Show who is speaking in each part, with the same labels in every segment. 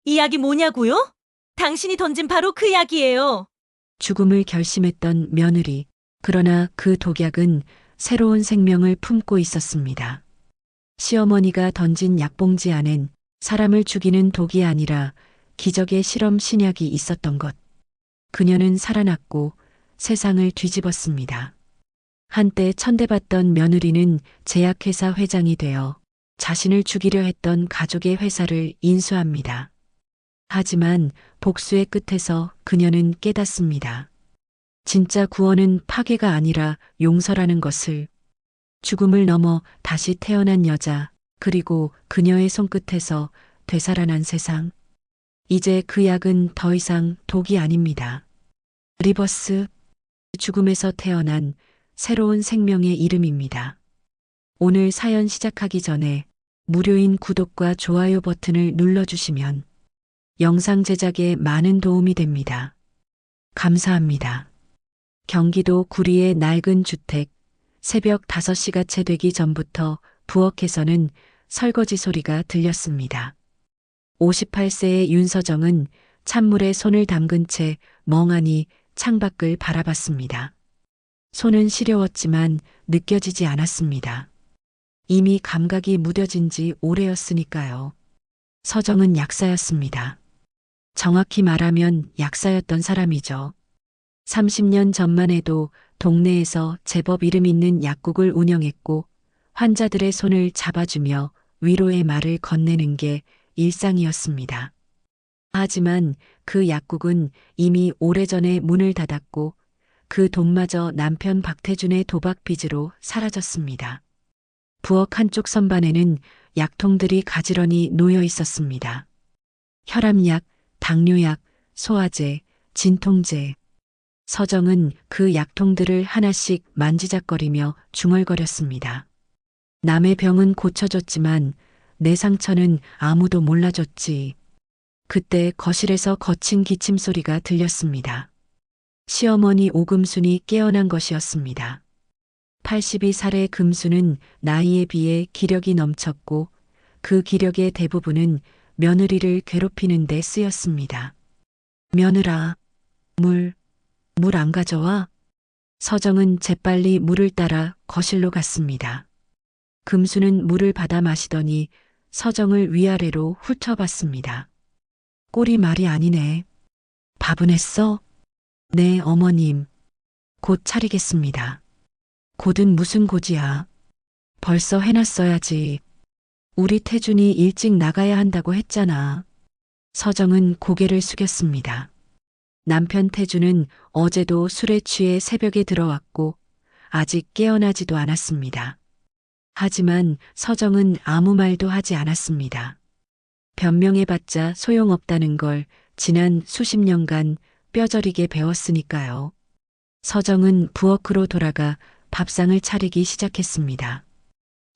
Speaker 1: 이 약이 뭐냐고요? 당신이 던진 바로 그 약이에요.
Speaker 2: 죽음을 결심했던 며느리. 그러나 그 독약은 새로운 생명을 품고 있었습니다. 시어머니가 던진 약봉지 안엔 사람을 죽이는 독이 아니라 기적의 실험 신약이 있었던 것. 그녀는 살아났고 세상을 뒤집었습니다. 한때 천대받던 며느리는 제약회사 회장이 되어 자신을 죽이려 했던 가족의 회사를 인수합니다. 하지만 복수의 끝에서 그녀는 깨닫습니다. 진짜 구원은 파괴가 아니라 용서라는 것을. 죽음을 넘어 다시 태어난 여자, 그리고 그녀의 손끝에서 되살아난 세상. 이제 그 약은 더 이상 독이 아닙니다. 리버스, 죽음에서 태어난 새로운 생명의 이름입니다. 오늘 사연 시작하기 전에 무료인 구독과 좋아요 버튼을 눌러주시면 영상 제작에 많은 도움이 됩니다. 감사합니다. 경기도 구리의 낡은 주택, 새벽 5시가 채 되기 전부터 부엌에서는 설거지 소리가 들렸습니다. 58세의 윤서정은 찬물에 손을 담근 채 멍하니 창밖을 바라봤습니다. 손은 시려웠지만 느껴지지 않았습니다. 이미 감각이 무뎌진 지 오래였으니까요. 서정은 약사였습니다. 정확히 말하면 약사였던 사람이죠. 30년 전만 해도 동네에서 제법 이름 있는 약국을 운영했고 환자들의 손을 잡아주며 위로의 말을 건네는 게 일상이었습니다. 하지만 그 약국은 이미 오래전에 문을 닫았고 그 돈마저 남편 박태준의 도박 빚으로 사라졌습니다. 부엌 한쪽 선반에는 약통들이 가지런히 놓여 있었습니다. 혈압약, 당뇨약, 소화제, 진통제. 서정은 그 약통들을 하나씩 만지작거리며 중얼거렸습니다. 남의 병은 고쳐줬지만 내 상처는 아무도 몰라줬지. 그때 거실에서 거친 기침 소리가 들렸습니다. 시어머니 오금순이 깨어난 것이었습니다. 82살의 금순은 나이에 비해 기력이 넘쳤고 그 기력의 대부분은 며느리를 괴롭히는 데 쓰였습니다. 며느라, 물 안 가져와? 서정은 재빨리 물을 따라 거실로 갔습니다. 금수는 물을 받아 마시더니 서정을 위아래로 훑어봤습니다. 꼴이 말이 아니네. 밥은 했어? 네, 어머님. 곧 차리겠습니다. 곧은 무슨 곧이야. 벌써 해놨어야지. 우리 태준이 일찍 나가야 한다고 했잖아. 서정은 고개를 숙였습니다. 남편 태준은 어제도 술에 취해 새벽에 들어왔고 아직 깨어나지도 않았습니다. 하지만 서정은 아무 말도 하지 않았습니다. 변명해봤자 소용없다는 걸 지난 수십 년간 뼈저리게 배웠으니까요. 서정은 부엌으로 돌아가 밥상을 차리기 시작했습니다.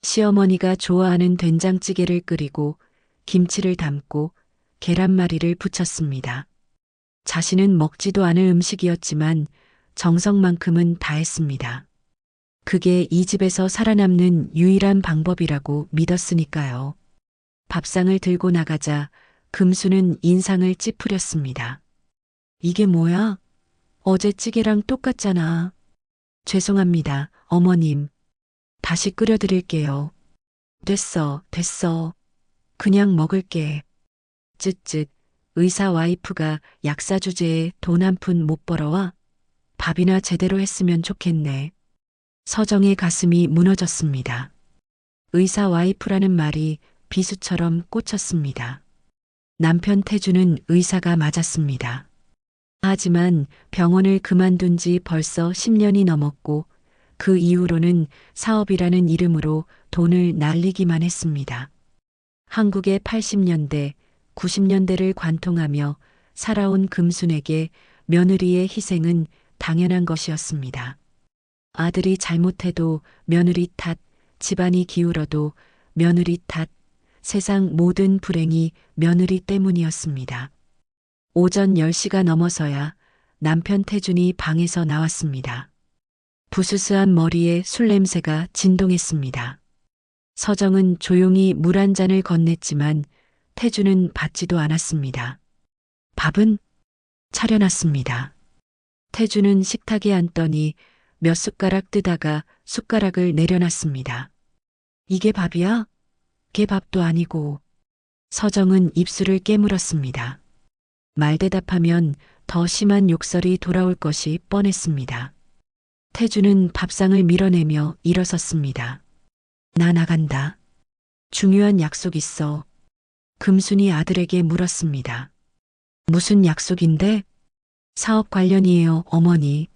Speaker 2: 시어머니가 좋아하는 된장찌개를 끓이고 김치를 담고 계란말이를 부쳤습니다. 자신은 먹지도 않을 음식이었지만 정성만큼은 다했습니다. 그게 이 집에서 살아남는 유일한 방법이라고 믿었으니까요. 밥상을 들고 나가자 금수는 인상을 찌푸렸습니다. 이게 뭐야? 어제 찌개랑 똑같잖아. 죄송합니다, 어머님. 다시 끓여드릴게요. 됐어. 그냥 먹을게. 쯧쯧. 의사 와이프가 약사 주제에 돈 한 푼 못 벌어와? 밥이나 제대로 했으면 좋겠네. 서정의 가슴이 무너졌습니다. 의사 와이프라는 말이 비수처럼 꽂혔습니다. 남편 태주는 의사가 맞았습니다. 하지만 병원을 그만둔 지 벌써 10년이 넘었고 그 이후로는 사업이라는 이름으로 돈을 날리기만 했습니다. 한국의 80년대, 90년대를 관통하며 살아온 금순에게 며느리의 희생은 당연한 것이었습니다. 아들이 잘못해도 며느리 탓, 집안이 기울어도 며느리 탓, 세상 모든 불행이 며느리 때문이었습니다. 오전 10시가 넘어서야 남편 태준이 방에서 나왔습니다. 부스스한 머리에 술 냄새가 진동했습니다. 서정은 조용히 물 한 잔을 건넸지만 태주는 받지도 않았습니다. 밥은 차려놨습니다. 태주는 식탁에 앉더니 몇 숟가락 뜨다가 숟가락을 내려놨습니다. 이게 밥이야? 걔 밥도 아니고. 서정은 입술을 깨물었습니다. 말대답하면 더 심한 욕설이 돌아올 것이 뻔했습니다. 태주는 밥상을 밀어내며 일어섰습니다. 나 나간다. 중요한 약속 있어. 금순이 아들에게 물었습니다. 무슨 약속인데? 사업 관련이에요, 어머니.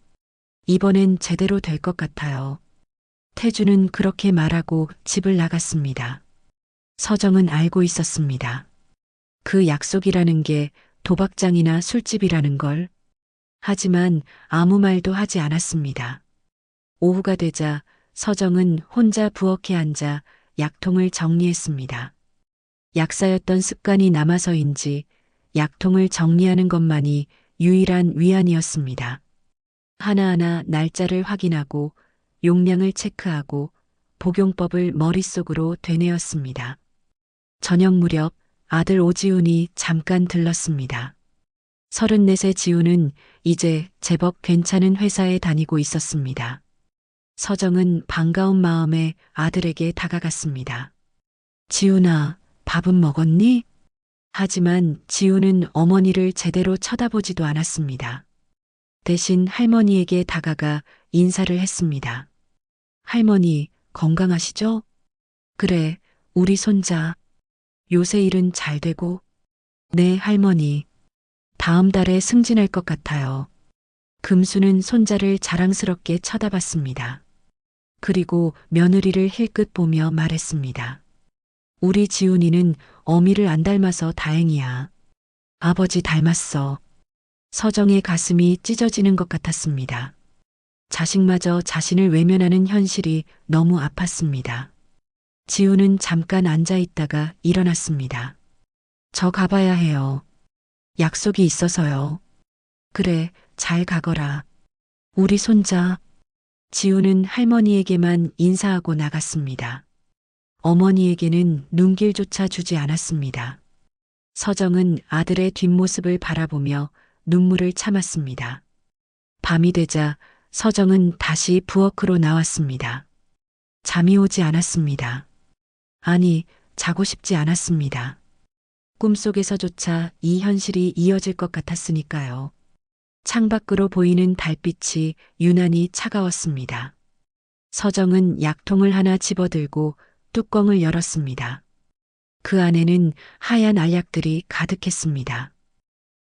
Speaker 2: 이번엔 제대로 될 것 같아요. 태주는 그렇게 말하고 집을 나갔습니다. 서정은 알고 있었습니다. 그 약속이라는 게 도박장이나 술집이라는 걸. 하지만 아무 말도 하지 않았습니다. 오후가 되자 서정은 혼자 부엌에 앉아 약통을 정리했습니다. 약사였던 습관이 남아서인지 약통을 정리하는 것만이 유일한 위안이었습니다. 하나하나 날짜를 확인하고 용량을 체크하고 복용법을 머릿속으로 되뇌었습니다. 저녁 무렵 아들 오지훈이 잠깐 들렀습니다. 34세 지훈은 이제 제법 괜찮은 회사에 다니고 있었습니다. 서정은 반가운 마음에 아들에게 다가갔습니다. 지훈아, 밥은 먹었니? 하지만 지훈은 어머니를 제대로 쳐다보지도 않았습니다. 대신 할머니에게 다가가 인사를 했습니다. 할머니, 건강하시죠? 그래, 우리 손자. 요새 일은 잘 되고? 네, 할머니. 다음 달에 승진할 것 같아요. 금수는 손자를 자랑스럽게 쳐다봤습니다. 그리고 며느리를 힐끗 보며 말했습니다. 우리 지훈이는 어미를 안 닮아서 다행이야. 아버지 닮았어. 서정의 가슴이 찢어지는 것 같았습니다. 자식마저 자신을 외면하는 현실이 너무 아팠습니다. 지훈은 잠깐 앉아 있다가 일어났습니다. 저 가봐야 해요. 약속이 있어서요. 그래, 잘 가거라. 우리 손자. 지훈은 할머니에게만 인사하고 나갔습니다. 어머니에게는 눈길조차 주지 않았습니다. 서정은 아들의 뒷모습을 바라보며 눈물을 참았습니다. 밤이 되자 서정은 다시 부엌으로 나왔습니다. 잠이 오지 않았습니다. 아니, 자고 싶지 않았습니다. 꿈속에서조차 이 현실이 이어질 것 같았으니까요. 창밖으로 보이는 달빛이 유난히 차가웠습니다. 서정은 약통을 하나 집어들고 뚜껑을 열었습니다. 그 안에는 하얀 알약들이 가득했습니다.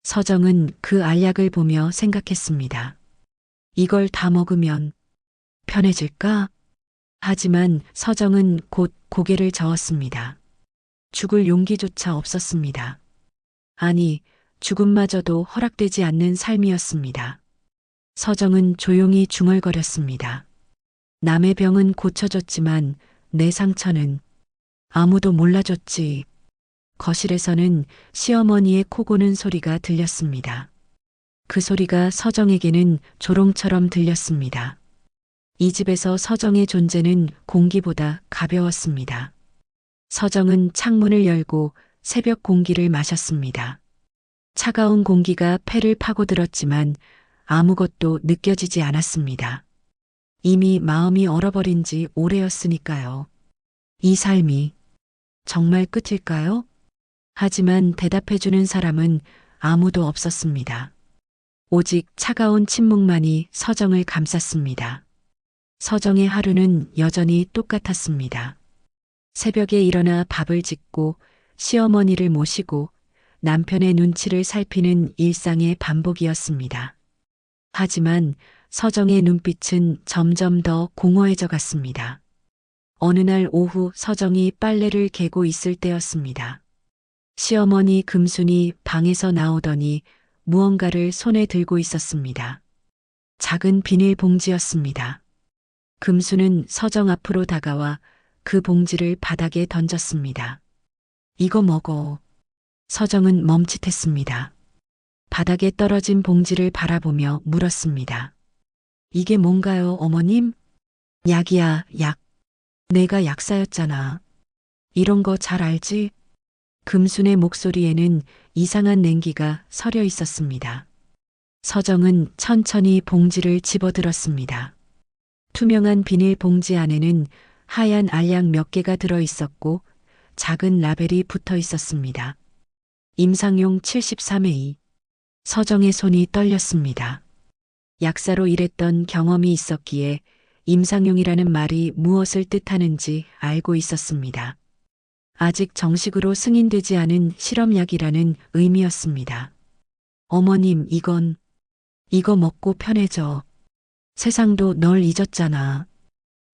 Speaker 2: 서정은 그 알약을 보며 생각했습니다. 이걸 다 먹으면 편해질까? 하지만 서정은 곧 고개를 저었습니다. 죽을 용기조차 없었습니다. 아니, 죽음마저도 허락되지 않는 삶이었습니다. 서정은 조용히 중얼거렸습니다. 남의 병은 고쳐졌지만 내 상처는 아무도 몰라줬지. 거실에서는 시어머니의 코 고는 소리가 들렸습니다. 그 소리가 서정에게는 조롱처럼 들렸습니다. 이 집에서 서정의 존재는 공기보다 가벼웠습니다. 서정은 창문을 열고 새벽 공기를 마셨습니다. 차가운 공기가 폐를 파고들었지만 아무것도 느껴지지 않았습니다. 이미 마음이 얼어버린 지 오래였으니까요. 이 삶이 정말 끝일까요? 하지만 대답해주는 사람은 아무도 없었습니다. 오직 차가운 침묵만이 서정을 감쌌습니다. 서정의 하루는 여전히 똑같았습니다. 새벽에 일어나 밥을 짓고 시어머니를 모시고 남편의 눈치를 살피는 일상의 반복이었습니다. 하지만 서정의 눈빛은 점점 더 공허해져 갔습니다. 어느 날 오후 서정이 빨래를 개고 있을 때였습니다. 시어머니 금순이 방에서 나오더니 무언가를 손에 들고 있었습니다. 작은 비닐봉지였습니다. 금순은 서정 앞으로 다가와 그 봉지를 바닥에 던졌습니다. 이거 먹어. 서정은 멈칫했습니다. 바닥에 떨어진 봉지를 바라보며 물었습니다. 이게 뭔가요, 어머님? 약이야, 약. 내가 약사였잖아. 이런 거 잘 알지? 금순의 목소리에는 이상한 냉기가 서려 있었습니다. 서정은 천천히 봉지를 집어들었습니다. 투명한 비닐 봉지 안에는 하얀 알약 몇 개가 들어 있었고 작은 라벨이 붙어 있었습니다. 임상용 73회. 서정의 손이 떨렸습니다. 약사로 일했던 경험이 있었기에 임상용이라는 말이 무엇을 뜻하는지 알고 있었습니다. 아직 정식으로 승인되지 않은 실험약이라는 의미였습니다. 어머님, 이거 먹고 편해져. 세상도 널 잊었잖아.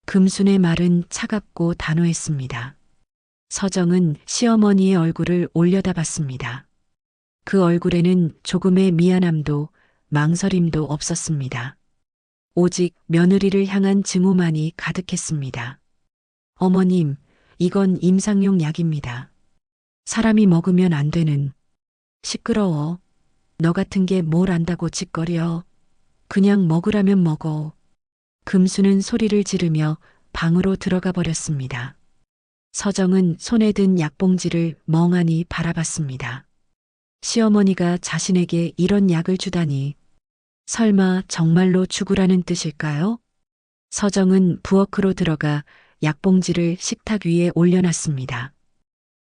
Speaker 2: 금순의 말은 차갑고 단호했습니다. 서정은 시어머니의 얼굴을 올려다봤습니다. 그 얼굴에는 조금의 미안함도 망설임도 없었습니다. 오직 며느리를 향한 증오만이 가득했습니다. 어머님, 이건 임상용 약입니다. 사람이 먹으면 안 되는. 시끄러워. 너 같은 게 뭘 안다고 짓거려. 그냥 먹으라면 먹어. 금수는 소리를 지르며 방으로 들어가 버렸습니다. 서정은 손에 든 약봉지를 멍하니 바라봤습니다. 시어머니가 자신에게 이런 약을 주다니. 설마 정말로 죽으라는 뜻일까요? 서정은 부엌으로 들어가 약봉지를 식탁 위에 올려놨습니다.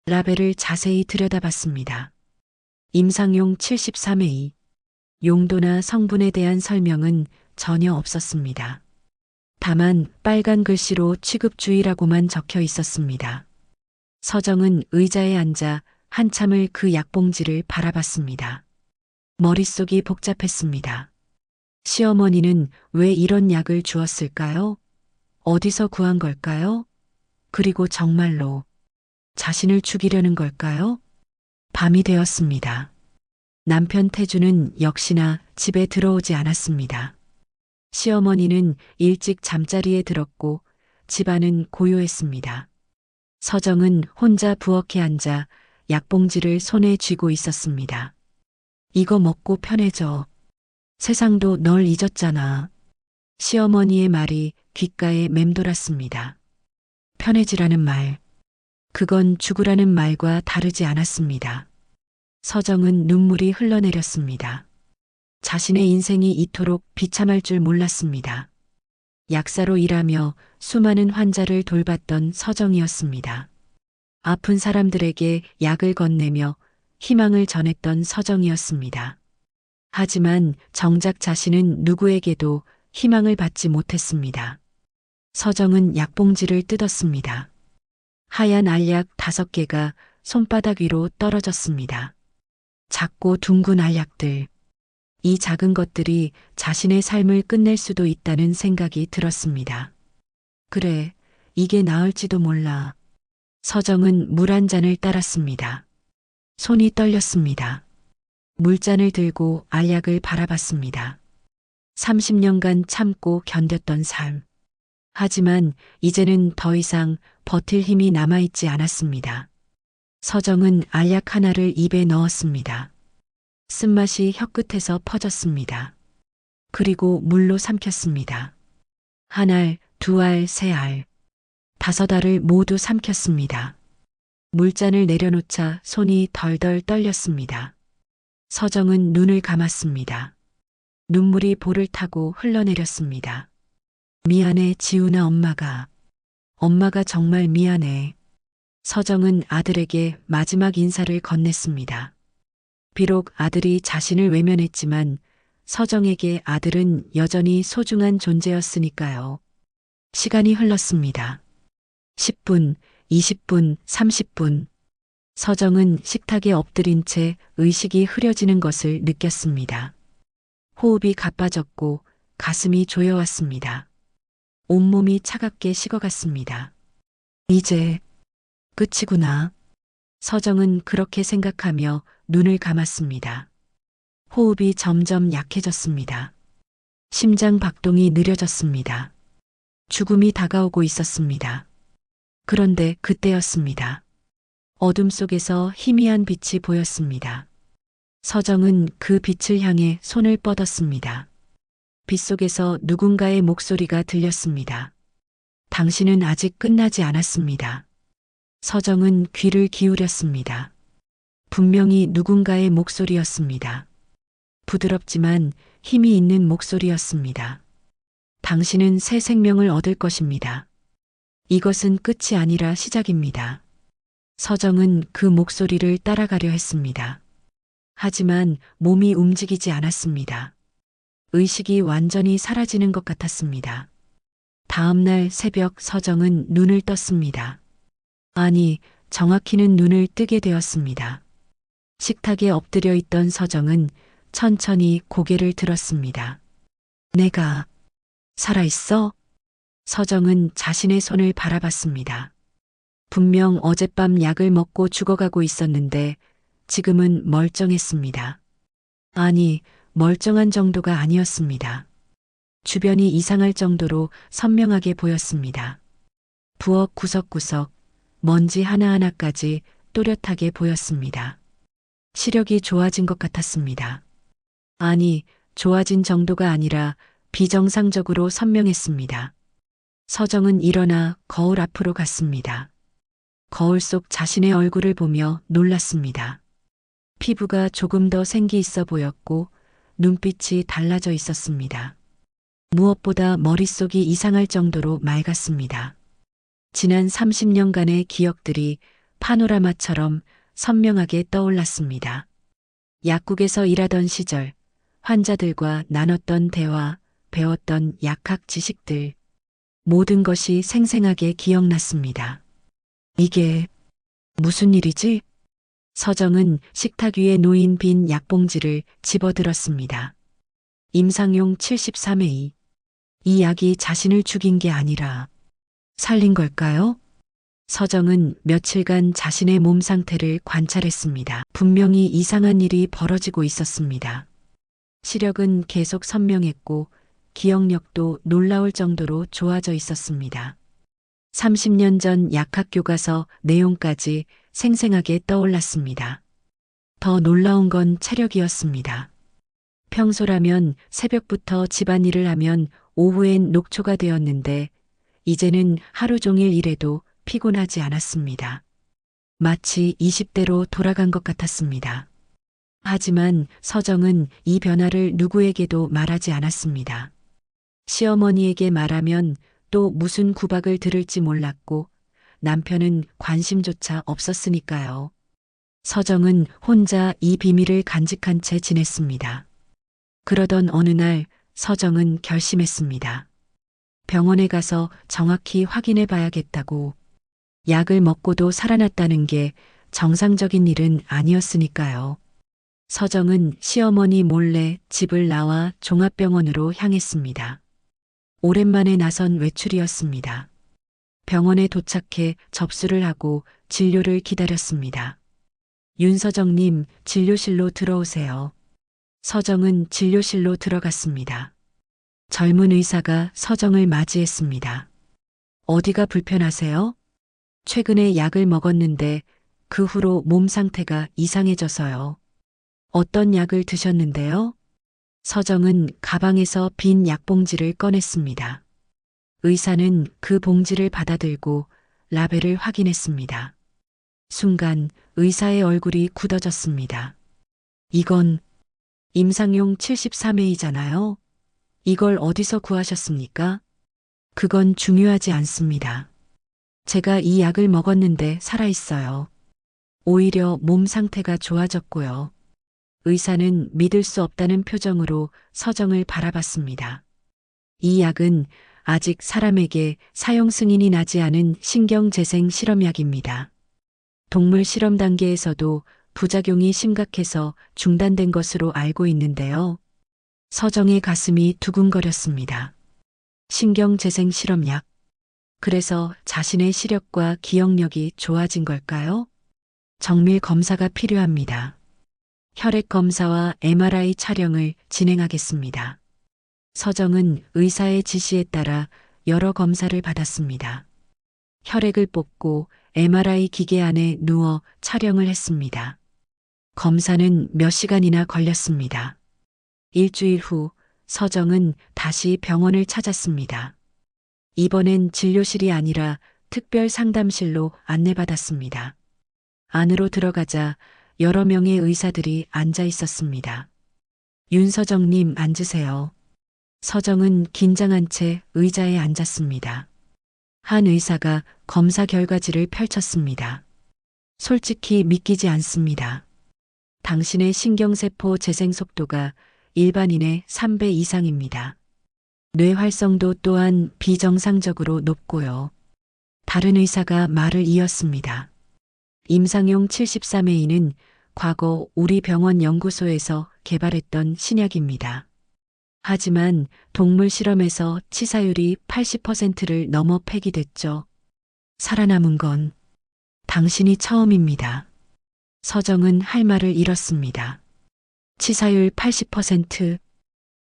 Speaker 2: 라벨을 자세히 들여다봤습니다. 임상용 73회. 용도나 성분에 대한 설명은 전혀 없었습니다. 다만 빨간 글씨로 취급주의라고만 적혀 있었습니다. 서정은 의자에 앉아 한참을 그 약봉지를 바라봤습니다. 머릿속이 복잡했습니다. 시어머니는 왜 이런 약을 주었을까요? 어디서 구한 걸까요? 그리고 정말로 자신을 죽이려는 걸까요? 밤이 되었습니다. 남편 태주는 역시나 집에 들어오지 않았습니다. 시어머니는 일찍 잠자리에 들었고 집안은 고요했습니다. 서정은 혼자 부엌에 앉아 약봉지를 손에 쥐고 있었습니다. 이거 먹고 편해져. 세상도 널 잊었잖아. 시어머니의 말이 귓가에 맴돌았습니다. 편해지라는 말. 그건 죽으라는 말과 다르지 않았습니다. 서정은 눈물이 흘러내렸습니다. 자신의 인생이 이토록 비참할 줄 몰랐습니다. 약사로 일하며 수많은 환자를 돌봤던 서정이었습니다. 아픈 사람들에게 약을 건네며 희망을 전했던 서정이었습니다. 하지만 정작 자신은 누구에게도 희망을 받지 못했습니다. 서정은 약봉지를 뜯었습니다. 하얀 알약 5개가 손바닥 위로 떨어졌습니다. 작고 둥근 알약들. 이 작은 것들이 자신의 삶을 끝낼 수도 있다는 생각이 들었습니다. 그래, 이게 나을지도 몰라. 서정은 물 한 잔을 따랐습니다. 손이 떨렸습니다. 물잔을 들고 알약을 바라봤습니다. 30년간 참고 견뎠던 삶. 하지만 이제는 더 이상 버틸 힘이 남아있지 않았습니다. 서정은 알약 하나를 입에 넣었습니다. 쓴맛이 혀끝에서 퍼졌습니다. 그리고 물로 삼켰습니다. 1알, 2알, 3알, 5알을 모두 삼켰습니다. 물잔을 내려놓자 손이 덜덜 떨렸습니다. 서정은 눈을 감았습니다. 눈물이 볼을 타고 흘러내렸습니다. 미안해, 지훈아. 엄마가 정말 미안해. 서정은 아들에게 마지막 인사를 건넸습니다. 비록 아들이 자신을 외면했지만 서정에게 아들은 여전히 소중한 존재였으니까요. 시간이 흘렀습니다. 10분, 20분, 30분. 서정은 식탁에 엎드린 채 의식이 흐려지는 것을 느꼈습니다. 호흡이 가빠졌고 가슴이 조여왔습니다. 온몸이 차갑게 식어갔습니다. 이제 끝이구나. 서정은 그렇게 생각하며 눈을 감았습니다. 호흡이 점점 약해졌습니다. 심장 박동이 느려졌습니다. 죽음이 다가오고 있었습니다. 그런데 그때였습니다. 어둠 속에서 희미한 빛이 보였습니다. 서정은 그 빛을 향해 손을 뻗었습니다. 빛 속에서 누군가의 목소리가 들렸습니다. 당신은 아직 끝나지 않았습니다. 서정은 귀를 기울였습니다. 분명히 누군가의 목소리였습니다. 부드럽지만 힘이 있는 목소리였습니다. 당신은 새 생명을 얻을 것입니다. 이것은 끝이 아니라 시작입니다. 서정은 그 목소리를 따라가려 했습니다. 하지만 몸이 움직이지 않았습니다. 의식이 완전히 사라지는 것 같았습니다. 다음 날 새벽 서정은 눈을 떴습니다. 아니, 정확히는 눈을 뜨게 되었습니다. 식탁에 엎드려 있던 서정은 천천히 고개를 들었습니다. 내가 살아있어? 서정은 자신의 손을 바라봤습니다. 분명 어젯밤 약을 먹고 죽어가고 있었는데 지금은 멀쩡했습니다. 아니, 멀쩡한 정도가 아니었습니다. 주변이 이상할 정도로 선명하게 보였습니다. 부엌 구석구석, 먼지 하나하나까지 또렷하게 보였습니다. 시력이 좋아진 것 같았습니다. 아니, 좋아진 정도가 아니라 비정상적으로 선명했습니다. 서정은 일어나 거울 앞으로 갔습니다. 거울 속 자신의 얼굴을 보며 놀랐습니다. 피부가 조금 더 생기 있어 보였고 눈빛이 달라져 있었습니다. 무엇보다 머릿속이 이상할 정도로 맑았습니다. 지난 30년간의 기억들이 파노라마처럼 선명하게 떠올랐습니다. 약국에서 일하던 시절, 환자들과 나눴던 대화, 배웠던 약학 지식들, 모든 것이 생생하게 기억났습니다. 이게 무슨 일이지? 서정은 식탁 위에 놓인 빈 약봉지를 집어들었습니다. 임상용 73회. 이 약이 자신을 죽인 게 아니라 살린 걸까요? 서정은 며칠간 자신의 몸 상태를 관찰했습니다. 분명히 이상한 일이 벌어지고 있었습니다. 시력은 계속 선명했고 기억력도 놀라울 정도로 좋아져 있었습니다. 30년 전 약학 교과서 내용까지 생생하게 떠올랐습니다. 더 놀라운 건 체력이었습니다. 평소라면 새벽부터 집안일을 하면 오후엔 녹초가 되었는데 이제는 하루 종일 일해도 피곤하지 않았습니다. 마치 20대로 돌아간 것 같았습니다. 하지만 서정은 이 변화를 누구에게도 말하지 않았습니다. 시어머니에게 말하면 또 무슨 구박을 들을지 몰랐고 남편은 관심조차 없었으니까요. 서정은 혼자 이 비밀을 간직한 채 지냈습니다. 그러던 어느 날 서정은 결심했습니다. 병원에 가서 정확히 확인해 봐야겠다고. 약을 먹고도 살아났다는 게 정상적인 일은 아니었으니까요. 서정은 시어머니 몰래 집을 나와 종합병원으로 향했습니다. 오랜만에 나선 외출이었습니다. 병원에 도착해 접수를 하고 진료를 기다렸습니다. 윤서정님, 진료실로 들어오세요. 서정은 진료실로 들어갔습니다. 젊은 의사가 서정을 맞이했습니다. 어디가 불편하세요? 최근에 약을 먹었는데 그 후로 몸 상태가 이상해져서요. 어떤 약을 드셨는데요? 서정은 가방에서 빈 약봉지를 꺼냈습니다. 의사는 그 봉지를 받아들고 라벨을 확인했습니다. 순간 의사의 얼굴이 굳어졌습니다. 이건 임상용 73회이잖아요. 이걸 어디서 구하셨습니까? 그건 중요하지 않습니다. 제가 이 약을 먹었는데 살아있어요. 오히려 몸 상태가 좋아졌고요. 의사는 믿을 수 없다는 표정으로 서정을 바라봤습니다. 이 약은 아직 사람에게 사용 승인이 나지 않은 신경재생 실험약입니다. 동물 실험 단계에서도 부작용이 심각해서 중단된 것으로 알고 있는데요. 서정의 가슴이 두근거렸습니다. 신경재생 실험약. 그래서 자신의 시력과 기억력이 좋아진 걸까요? 정밀 검사가 필요합니다. 혈액 검사와 MRI 촬영을 진행하겠습니다. 서정은 의사의 지시에 따라 여러 검사를 받았습니다. 혈액을 뽑고 MRI 기계 안에 누워 촬영을 했습니다. 검사는 몇 시간이나 걸렸습니다. 일주일 후 서정은 다시 병원을 찾았습니다. 이번엔 진료실이 아니라 특별 상담실로 안내받았습니다. 안으로 들어가자 여러 명의 의사들이 앉아 있었습니다. 윤서정님 앉으세요. 서정은 긴장한 채 의자에 앉았습니다. 한 의사가 검사 결과지를 펼쳤습니다. 솔직히 믿기지 않습니다. 당신의 신경세포 재생 속도가 일반인의 3배 이상입니다. 뇌 활성도 또한 비정상적으로 높고요. 다른 의사가 말을 이었습니다. 임상용 73A는 과거 우리 병원 연구소에서 개발했던 신약입니다. 하지만 동물 실험에서 치사율이 80%를 넘어 폐기됐죠. 살아남은 건 당신이 처음입니다. 서정은 할 말을 잃었습니다. 치사율 80%,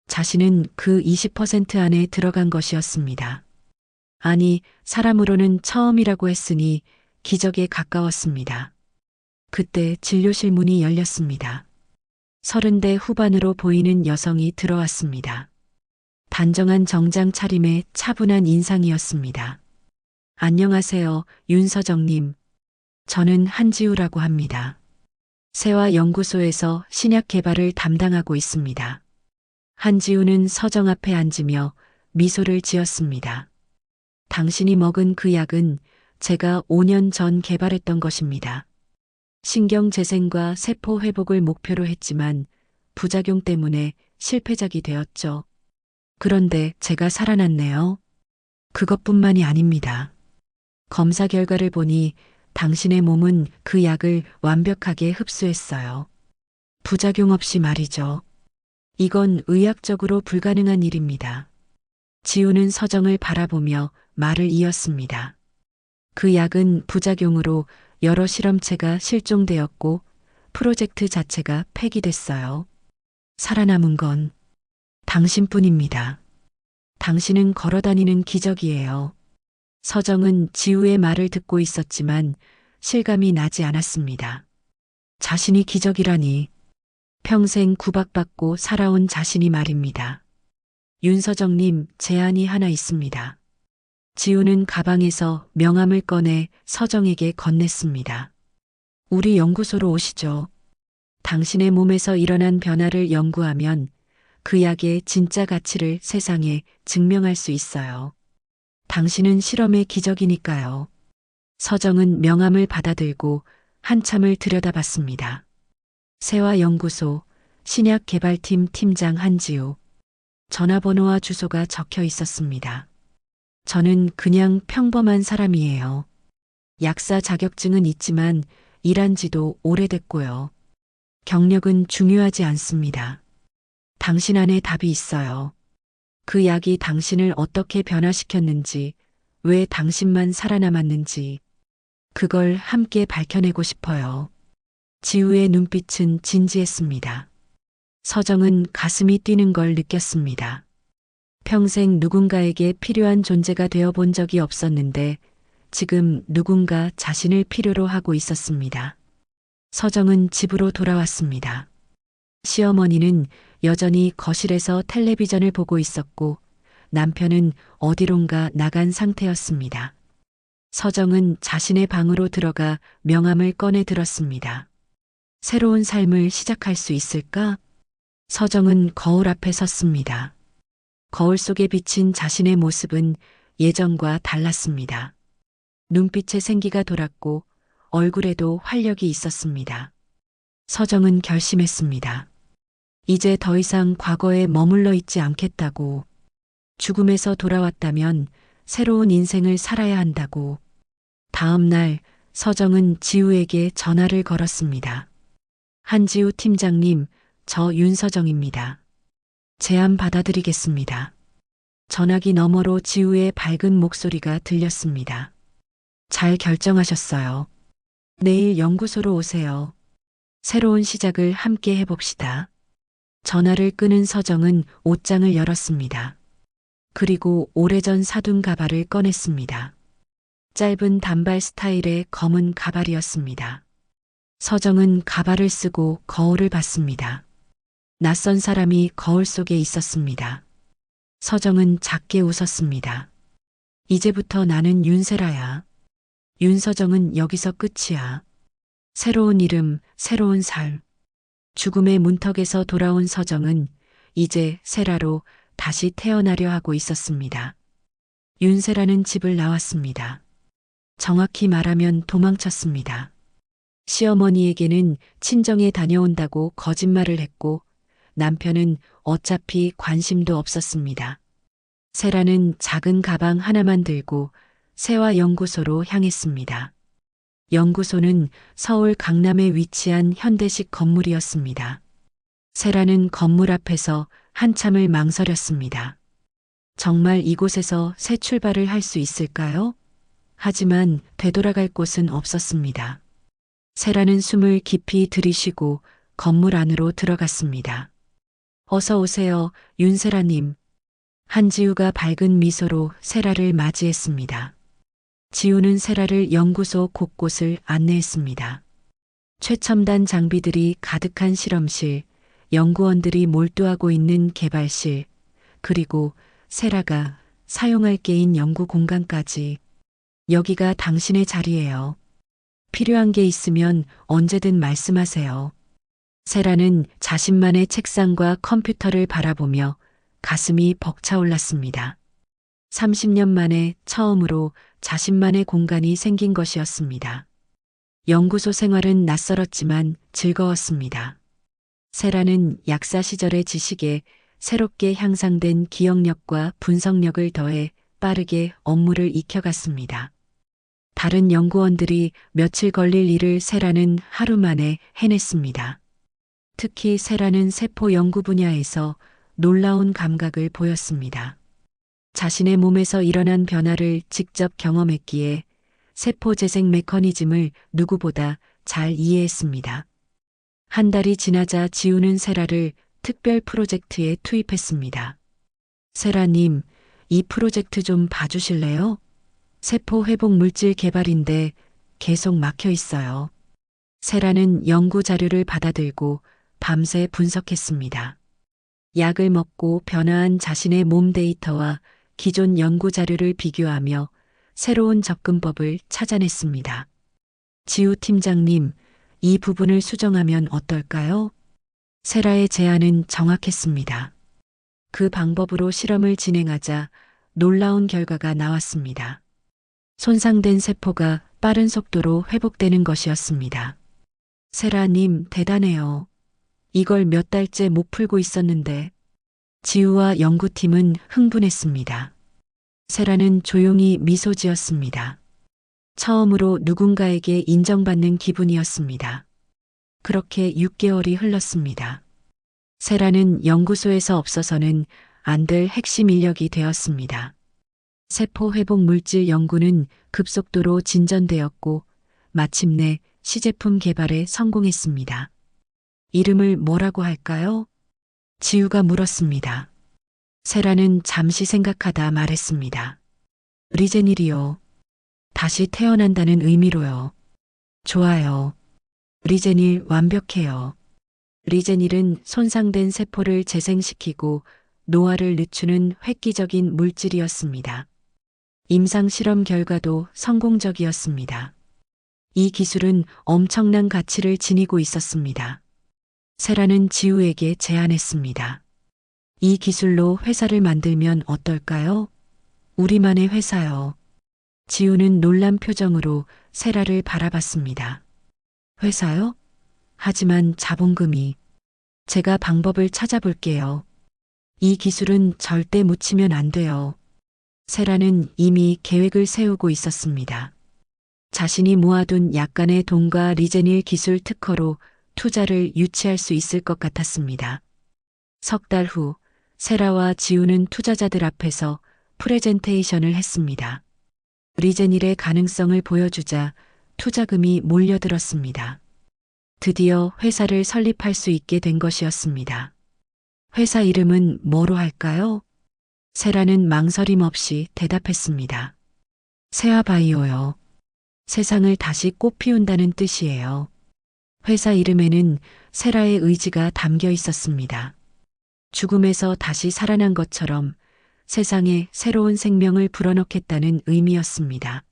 Speaker 2: 자신은 그 20% 안에 들어간 것이었습니다. 아니, 사람으로는 처음이라고 했으니 기적에 가까웠습니다. 그때 진료실 문이 열렸습니다. 30대 후반으로 보이는 여성이 들어왔습니다. 단정한 정장 차림에 차분한 인상이었습니다. 안녕하세요, 윤서정님. 저는 한지우라고 합니다. 세화 연구소에서 신약 개발을 담당하고 있습니다. 한지우는 서정 앞에 앉으며 미소를 지었습니다. 당신이 먹은 그 약은 제가 5년 전 개발했던 것입니다. 신경 재생과 세포 회복을 목표로 했지만 부작용 때문에 실패작이 되었죠. 그런데 제가 살아났네요. 그것뿐만이 아닙니다. 검사 결과를 보니 당신의 몸은 그 약을 완벽하게 흡수했어요. 부작용 없이 말이죠. 이건 의학적으로 불가능한 일입니다. 지우는 서정을 바라보며 말을 이었습니다. 그 약은 부작용으로 여러 실험체가 실종되었고 프로젝트 자체가 폐기됐어요. 살아남은 건 당신뿐입니다. 당신은 걸어다니는 기적이에요. 서정은 지우의 말을 듣고 있었지만 실감이 나지 않았습니다. 자신이 기적이라니. 평생 구박받고 살아온 자신이 말입니다. 윤서정님, 제안이 하나 있습니다. 지우는 가방에서 명함을 꺼내 서정에게 건넸습니다. 우리 연구소로 오시죠. 당신의 몸에서 일어난 변화를 연구하면 그 약의 진짜 가치를 세상에 증명할 수 있어요. 당신은 실험의 기적이니까요. 서정은 명함을 받아들고 한참을 들여다봤습니다. 세화연구소 신약개발팀 팀장 한지우. 전화번호와 주소가 적혀 있었습니다. 저는 그냥 평범한 사람이에요. 약사 자격증은 있지만 일한 지도 오래됐고요. 경력은 중요하지 않습니다. 당신 안에 답이 있어요. 그 약이 당신을 어떻게 변화시켰는지, 왜 당신만 살아남았는지, 그걸 함께 밝혀내고 싶어요. 지우의 눈빛은 진지했습니다. 서정은 가슴이 뛰는 걸 느꼈습니다. 평생 누군가에게 필요한 존재가 되어 본 적이 없었는데 지금 누군가 자신을 필요로 하고 있었습니다. 서정은 집으로 돌아왔습니다. 시어머니는 여전히 거실에서 텔레비전을 보고 있었고 남편은 어디론가 나간 상태였습니다. 서정은 자신의 방으로 들어가 명함을 꺼내 들었습니다. 새로운 삶을 시작할 수 있을까? 서정은 거울 앞에 섰습니다. 거울 속에 비친 자신의 모습은 예전과 달랐습니다. 눈빛에 생기가 돌았고 얼굴에도 활력이 있었습니다. 서정은 결심했습니다. 이제 더 이상 과거에 머물러 있지 않겠다고. 죽음에서 돌아왔다면 새로운 인생을 살아야 한다고. 다음 날 서정은 지우에게 전화를 걸었습니다. 한지우 팀장님, 저 윤서정입니다. 제안 받아드리겠습니다. 전화기 너머로 지우의 밝은 목소리가 들렸습니다. 잘 결정하셨어요. 내일 연구소로 오세요. 새로운 시작을 함께 해봅시다. 전화를 끊은 서정은 옷장을 열었습니다. 그리고 오래전 사둔 가발을 꺼냈습니다. 짧은 단발 스타일의 검은 가발이었습니다. 서정은 가발을 쓰고 거울을 봤습니다. 낯선 사람이 거울 속에 있었습니다. 서정은 작게 웃었습니다. 이제부터 나는 윤세라야. 윤서정은 여기서 끝이야. 새로운 이름, 새로운 삶. 죽음의 문턱에서 돌아온 서정은 이제 세라로 다시 태어나려 하고 있었습니다. 윤세라는 집을 나왔습니다. 정확히 말하면 도망쳤습니다. 시어머니에게는 친정에 다녀온다고 거짓말을 했고 남편은 어차피 관심도 없었습니다. 세라는 작은 가방 하나만 들고 세화연구소로 향했습니다. 연구소는 서울 강남에 위치한 현대식 건물이었습니다. 세라는 건물 앞에서 한참을 망설였습니다. 정말 이곳에서 새 출발을 할 수 있을까요? 하지만 되돌아갈 곳은 없었습니다. 세라는 숨을 깊이 들이쉬고 건물 안으로 들어갔습니다. 어서 오세요, 윤세라님. 한지우가 밝은 미소로 세라를 맞이했습니다. 지우는 세라를 연구소 곳곳을 안내했습니다. 최첨단 장비들이 가득한 실험실, 연구원들이 몰두하고 있는 개발실, 그리고 세라가 사용할 게인 연구 공간까지. 여기가 당신의 자리예요. 필요한 게 있으면 언제든 말씀하세요. 세라는 자신만의 책상과 컴퓨터를 바라보며 가슴이 벅차올랐습니다. 30년 만에 처음으로 자신만의 공간이 생긴 것이었습니다. 연구소 생활은 낯설었지만 즐거웠습니다. 세라는 약사 시절의 지식에 새롭게 향상된 기억력과 분석력을 더해 빠르게 업무를 익혀갔습니다. 다른 연구원들이 며칠 걸릴 일을 세라는 하루 만에 해냈습니다. 특히 세라는 세포 연구 분야에서 놀라운 감각을 보였습니다. 자신의 몸에서 일어난 변화를 직접 경험했기에 세포 재생 메커니즘을 누구보다 잘 이해했습니다. 한 달이 지나자 지우는 세라를 특별 프로젝트에 투입했습니다. 세라님, 이 프로젝트 좀 봐주실래요? 세포 회복 물질 개발인데 계속 막혀 있어요. 세라는 연구 자료를 받아들고 밤새 분석했습니다. 약을 먹고 변화한 자신의 몸 데이터와 기존 연구 자료를 비교하며 새로운 접근법을 찾아냈습니다. 지우 팀장님, 이 부분을 수정하면 어떨까요? 세라의 제안은 정확했습니다. 그 방법으로 실험을 진행하자 놀라운 결과가 나왔습니다. 손상된 세포가 빠른 속도로 회복되는 것이었습니다. 세라님, 대단해요. 이걸 몇 달째 못 풀고 있었는데. 지우와 연구팀은 흥분했습니다. 세라는 조용히 미소 지었습니다. 처음으로 누군가에게 인정받는 기분이었습니다. 그렇게 6개월이 흘렀습니다. 세라는 연구소에서 없어서는 안 될 핵심 인력이 되었습니다. 세포 회복 물질 연구는 급속도로 진전되었고 마침내 시제품 개발에 성공했습니다. 이름을 뭐라고 할까요? 지우가 물었습니다. 세라는 잠시 생각하다 말했습니다. 리제닐이요. 다시 태어난다는 의미로요. 좋아요. 리제닐 완벽해요. 리제닐은 손상된 세포를 재생시키고 노화를 늦추는 획기적인 물질이었습니다. 임상 실험 결과도 성공적이었습니다. 이 기술은 엄청난 가치를 지니고 있었습니다. 세라는 지우에게 제안했습니다. 이 기술로 회사를 만들면 어떨까요? 우리만의 회사요. 지우는 놀란 표정으로 세라를 바라봤습니다. 회사요? 하지만 자본금이. 제가 방법을 찾아볼게요. 이 기술은 절대 묻히면 안 돼요. 세라는 이미 계획을 세우고 있었습니다. 자신이 모아둔 약간의 돈과 리제닐 기술 특허로 투자를 유치할 수 있을 것 같았습니다. 석 달 후 세라와 지우는 투자자들 앞에서 프레젠테이션을 했습니다. 리제닐의 가능성을 보여주자 투자금이 몰려들었습니다. 드디어 회사를 설립할 수 있게 된 것이었습니다. 회사 이름은 뭐로 할까요? 세라는 망설임 없이 대답했습니다. 세아바이오요. 세상을 다시 꽃피운다는 뜻이에요. 회사 이름에는 세라의 의지가 담겨 있었습니다. 죽음에서 다시 살아난 것처럼 세상에 새로운 생명을 불어넣겠다는 의미였습니다.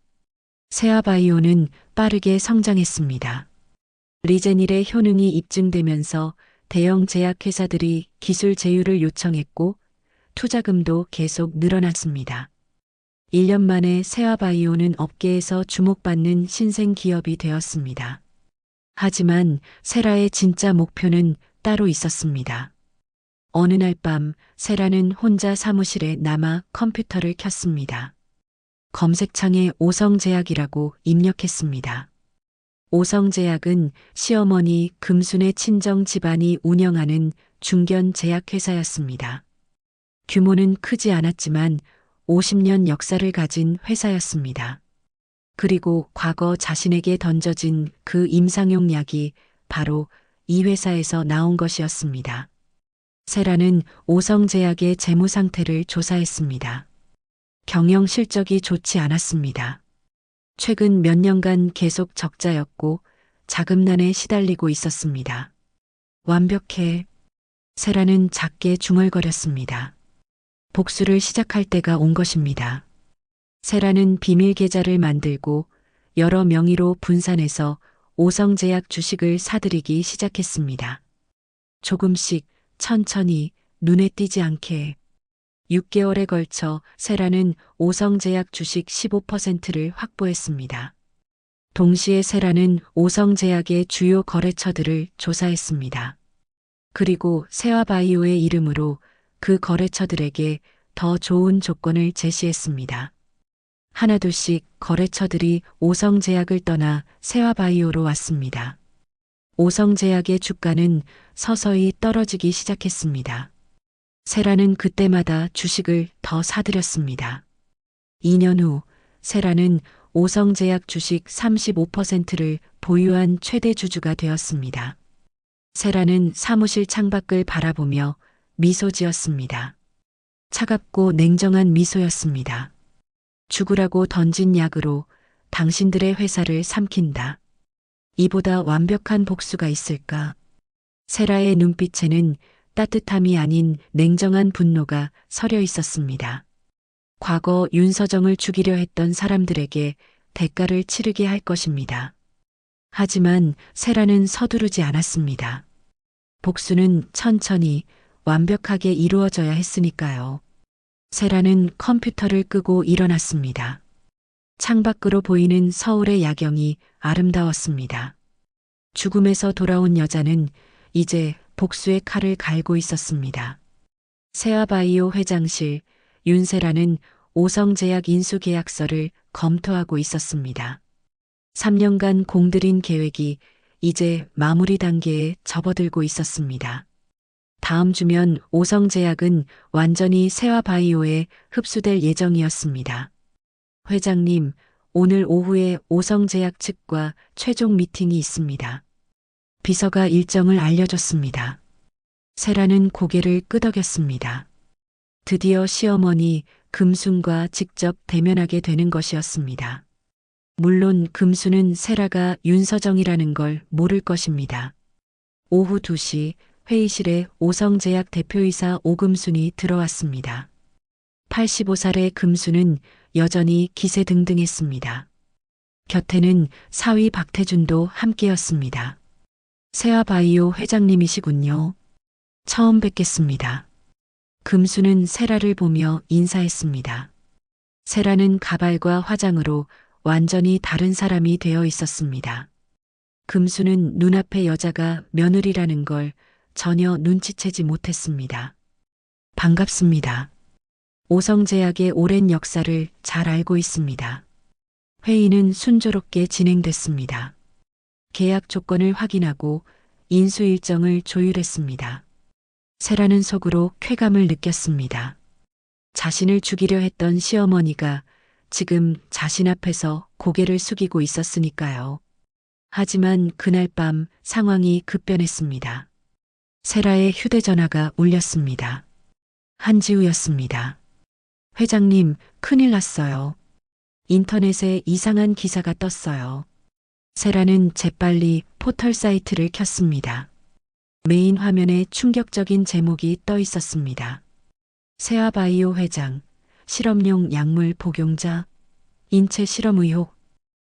Speaker 2: 세아바이오는 빠르게 성장했습니다. 리제닐의 효능이 입증되면서 대형 제약회사들이 기술 제휴를 요청했고 투자금도 계속 늘어났습니다. 1년 만에 세화바이오는 업계에서 주목받는 신생 기업이 되었습니다. 하지만 세라의 진짜 목표는 따로 있었습니다. 어느 날 밤 세라는 혼자 사무실에 남아 컴퓨터를 켰습니다. 검색창에 오성제약이라고 입력했습니다. 오성제약은 시어머니 금순의 친정 집안이 운영하는 중견 제약회사였습니다. 규모는 크지 않았지만 50년 역사를 가진 회사였습니다. 그리고 과거 자신에게 던져진 그 임상용 약이 바로 이 회사에서 나온 것이었습니다. 세라는 오성제약의 재무 상태를 조사했습니다. 경영 실적이 좋지 않았습니다. 최근 몇 년간 계속 적자였고 자금난에 시달리고 있었습니다. 완벽해. 세라는 작게 중얼거렸습니다. 복수를 시작할 때가 온 것입니다. 세라는 비밀 계좌를 만들고 여러 명의로 분산해서 오성제약 주식을 사들이기 시작했습니다. 조금씩 천천히 눈에 띄지 않게 6개월에 걸쳐 세라는 오성제약 주식 15%를 확보했습니다. 동시에 세라는 오성제약의 주요 거래처들을 조사했습니다. 그리고 세화바이오의 이름으로 그 거래처들에게 더 좋은 조건을 제시했습니다. 하나둘씩 거래처들이 오성제약을 떠나 세화바이오로 왔습니다. 오성제약의 주가는 서서히 떨어지기 시작했습니다. 세라는 그때마다 주식을 더 사들였습니다. 2년 후 세라는 오성제약 주식 35%를 보유한 최대 주주가 되었습니다. 세라는 사무실 창밖을 바라보며 미소 지었습니다. 차갑고 냉정한 미소였습니다. 죽으라고 던진 약으로 당신들의 회사를 삼킨다. 이보다 완벽한 복수가 있을까? 세라의 눈빛에는 따뜻함이 아닌 냉정한 분노가 서려 있었습니다. 과거 윤서정을 죽이려 했던 사람들에게 대가를 치르게 할 것입니다. 하지만 세라는 서두르지 않았습니다. 복수는 천천히 완벽하게 이루어져야 했으니까요. 세라는 컴퓨터를 끄고 일어났습니다. 창밖으로 보이는 서울의 야경이 아름다웠습니다. 죽음에서 돌아온 여자는 이제 복수의 칼을 갈고 있었습니다. 세화바이오 회장실 윤세라는 오성제약 인수계약서를 검토하고 있었습니다. 3년간 공들인 계획이 이제 마무리 단계에 접어들고 있었습니다. 다음 주면 오성제약은 완전히 세화바이오에 흡수될 예정이었습니다. 회장님, 오늘 오후에 오성제약 측과 최종 미팅이 있습니다. 비서가 일정을 알려줬습니다. 세라는 고개를 끄덕였습니다. 드디어 시어머니 금순과 직접 대면하게 되는 것이었습니다. 물론 금순은 세라가 윤서정이라는 걸 모를 것입니다. 오후 2시 회의실에 오성제약 대표이사 오금순이 들어왔습니다. 85살의 금순은 여전히 기세등등했습니다. 곁에는 사위 박태준도 함께였습니다. 세화바이오 회장님이시군요. 처음 뵙겠습니다. 금수는 세라를 보며 인사했습니다. 세라는 가발과 화장으로 완전히 다른 사람이 되어 있었습니다. 금수는 눈앞의 여자가 며느리라는 걸 전혀 눈치채지 못했습니다. 반갑습니다. 오성제약의 오랜 역사를 잘 알고 있습니다. 회의는 순조롭게 진행됐습니다. 계약 조건을 확인하고 인수 일정을 조율했습니다. 세라는 속으로 쾌감을 느꼈습니다. 자신을 죽이려 했던 시어머니가 지금 자신 앞에서 고개를 숙이고 있었으니까요. 하지만 그날 밤 상황이 급변했습니다. 세라의 휴대전화가 울렸습니다. 한지우였습니다. 회장님, 큰일 났어요. 인터넷에 이상한 기사가 떴어요. 세라는 재빨리 포털 사이트를 켰습니다. 메인 화면에 충격적인 제목이 떠 있었습니다. 세화바이오 회장, 실험용 약물 복용자, 인체 실험 의혹.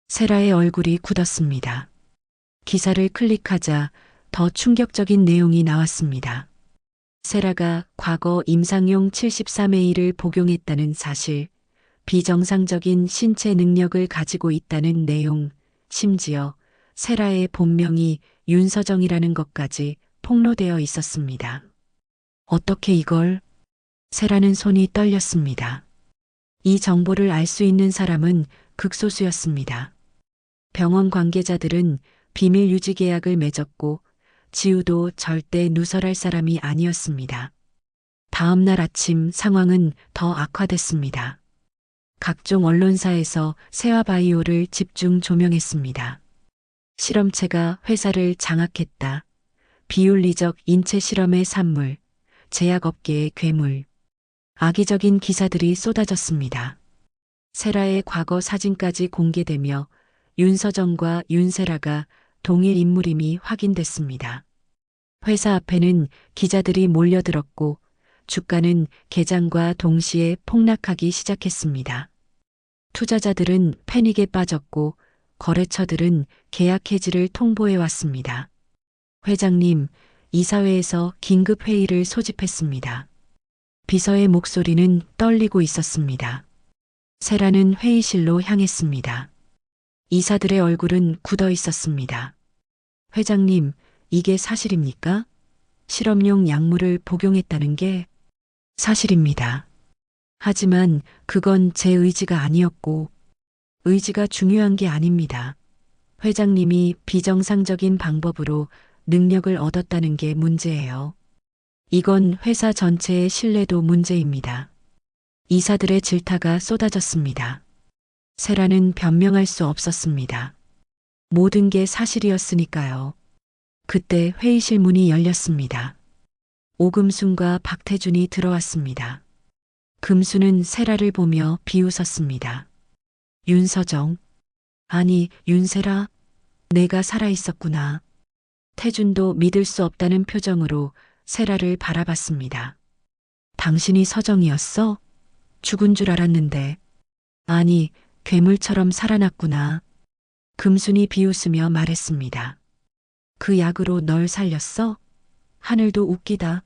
Speaker 2: 세라의 얼굴이 굳었습니다. 기사를 클릭하자 더 충격적인 내용이 나왔습니다. 세라가 과거 임상용 73A를 복용했다는 사실, 비정상적인 신체 능력을 가지고 있다는 내용, 심지어 세라의 본명이 윤서정이라는 것까지 폭로되어 있었습니다. 어떻게 이걸? 세라는 손이 떨렸습니다. 이 정보를 알 수 있는 사람은 극소수였습니다. 병원 관계자들은 비밀 유지 계약을 맺었고 지우도 절대 누설할 사람이 아니었습니다. 다음 날 아침 상황은 더 악화됐습니다. 각종 언론사에서 세화바이오를 집중 조명했습니다. 실험체가 회사를 장악했다. 비윤리적 인체 실험의 산물, 제약업계의 괴물. 악의적인 기사들이 쏟아졌습니다. 세라의 과거 사진까지 공개되며 윤서정과 윤세라가 동일 인물임이 확인됐습니다. 회사 앞에는 기자들이 몰려들었고 주가는 개장과 동시에 폭락하기 시작했습니다. 투자자들은 패닉에 빠졌고 거래처들은 계약 해지를 통보해 왔습니다. 회장님, 이사회에서 긴급 회의를 소집했습니다. 비서의 목소리는 떨리고 있었습니다. 세라는 회의실로 향했습니다. 이사들의 얼굴은 굳어 있었습니다. 회장님, 이게 사실입니까? 실험용 약물을 복용했다는 게 사실입니다. 하지만 그건 제 의지가 아니었고, 의지가 중요한 게 아닙니다. 회장님이 비정상적인 방법으로 능력을 얻었다는 게 문제예요. 이건 회사 전체의 신뢰도 문제입니다. 이사들의 질타가 쏟아졌습니다. 세라는 변명할 수 없었습니다. 모든 게 사실이었으니까요. 그때 회의실 문이 열렸습니다. 오금순과 박태준이 들어왔습니다. 금순은 세라를 보며 비웃었습니다. 윤서정, 아니 윤세라, 내가 살아있었구나. 태준도 믿을 수 없다는 표정으로 세라를 바라봤습니다. 당신이 서정이었어? 죽은 줄 알았는데. 아니, 괴물처럼 살아났구나. 금순이 비웃으며 말했습니다. 그 약으로 널 살렸어? 하늘도 웃기다.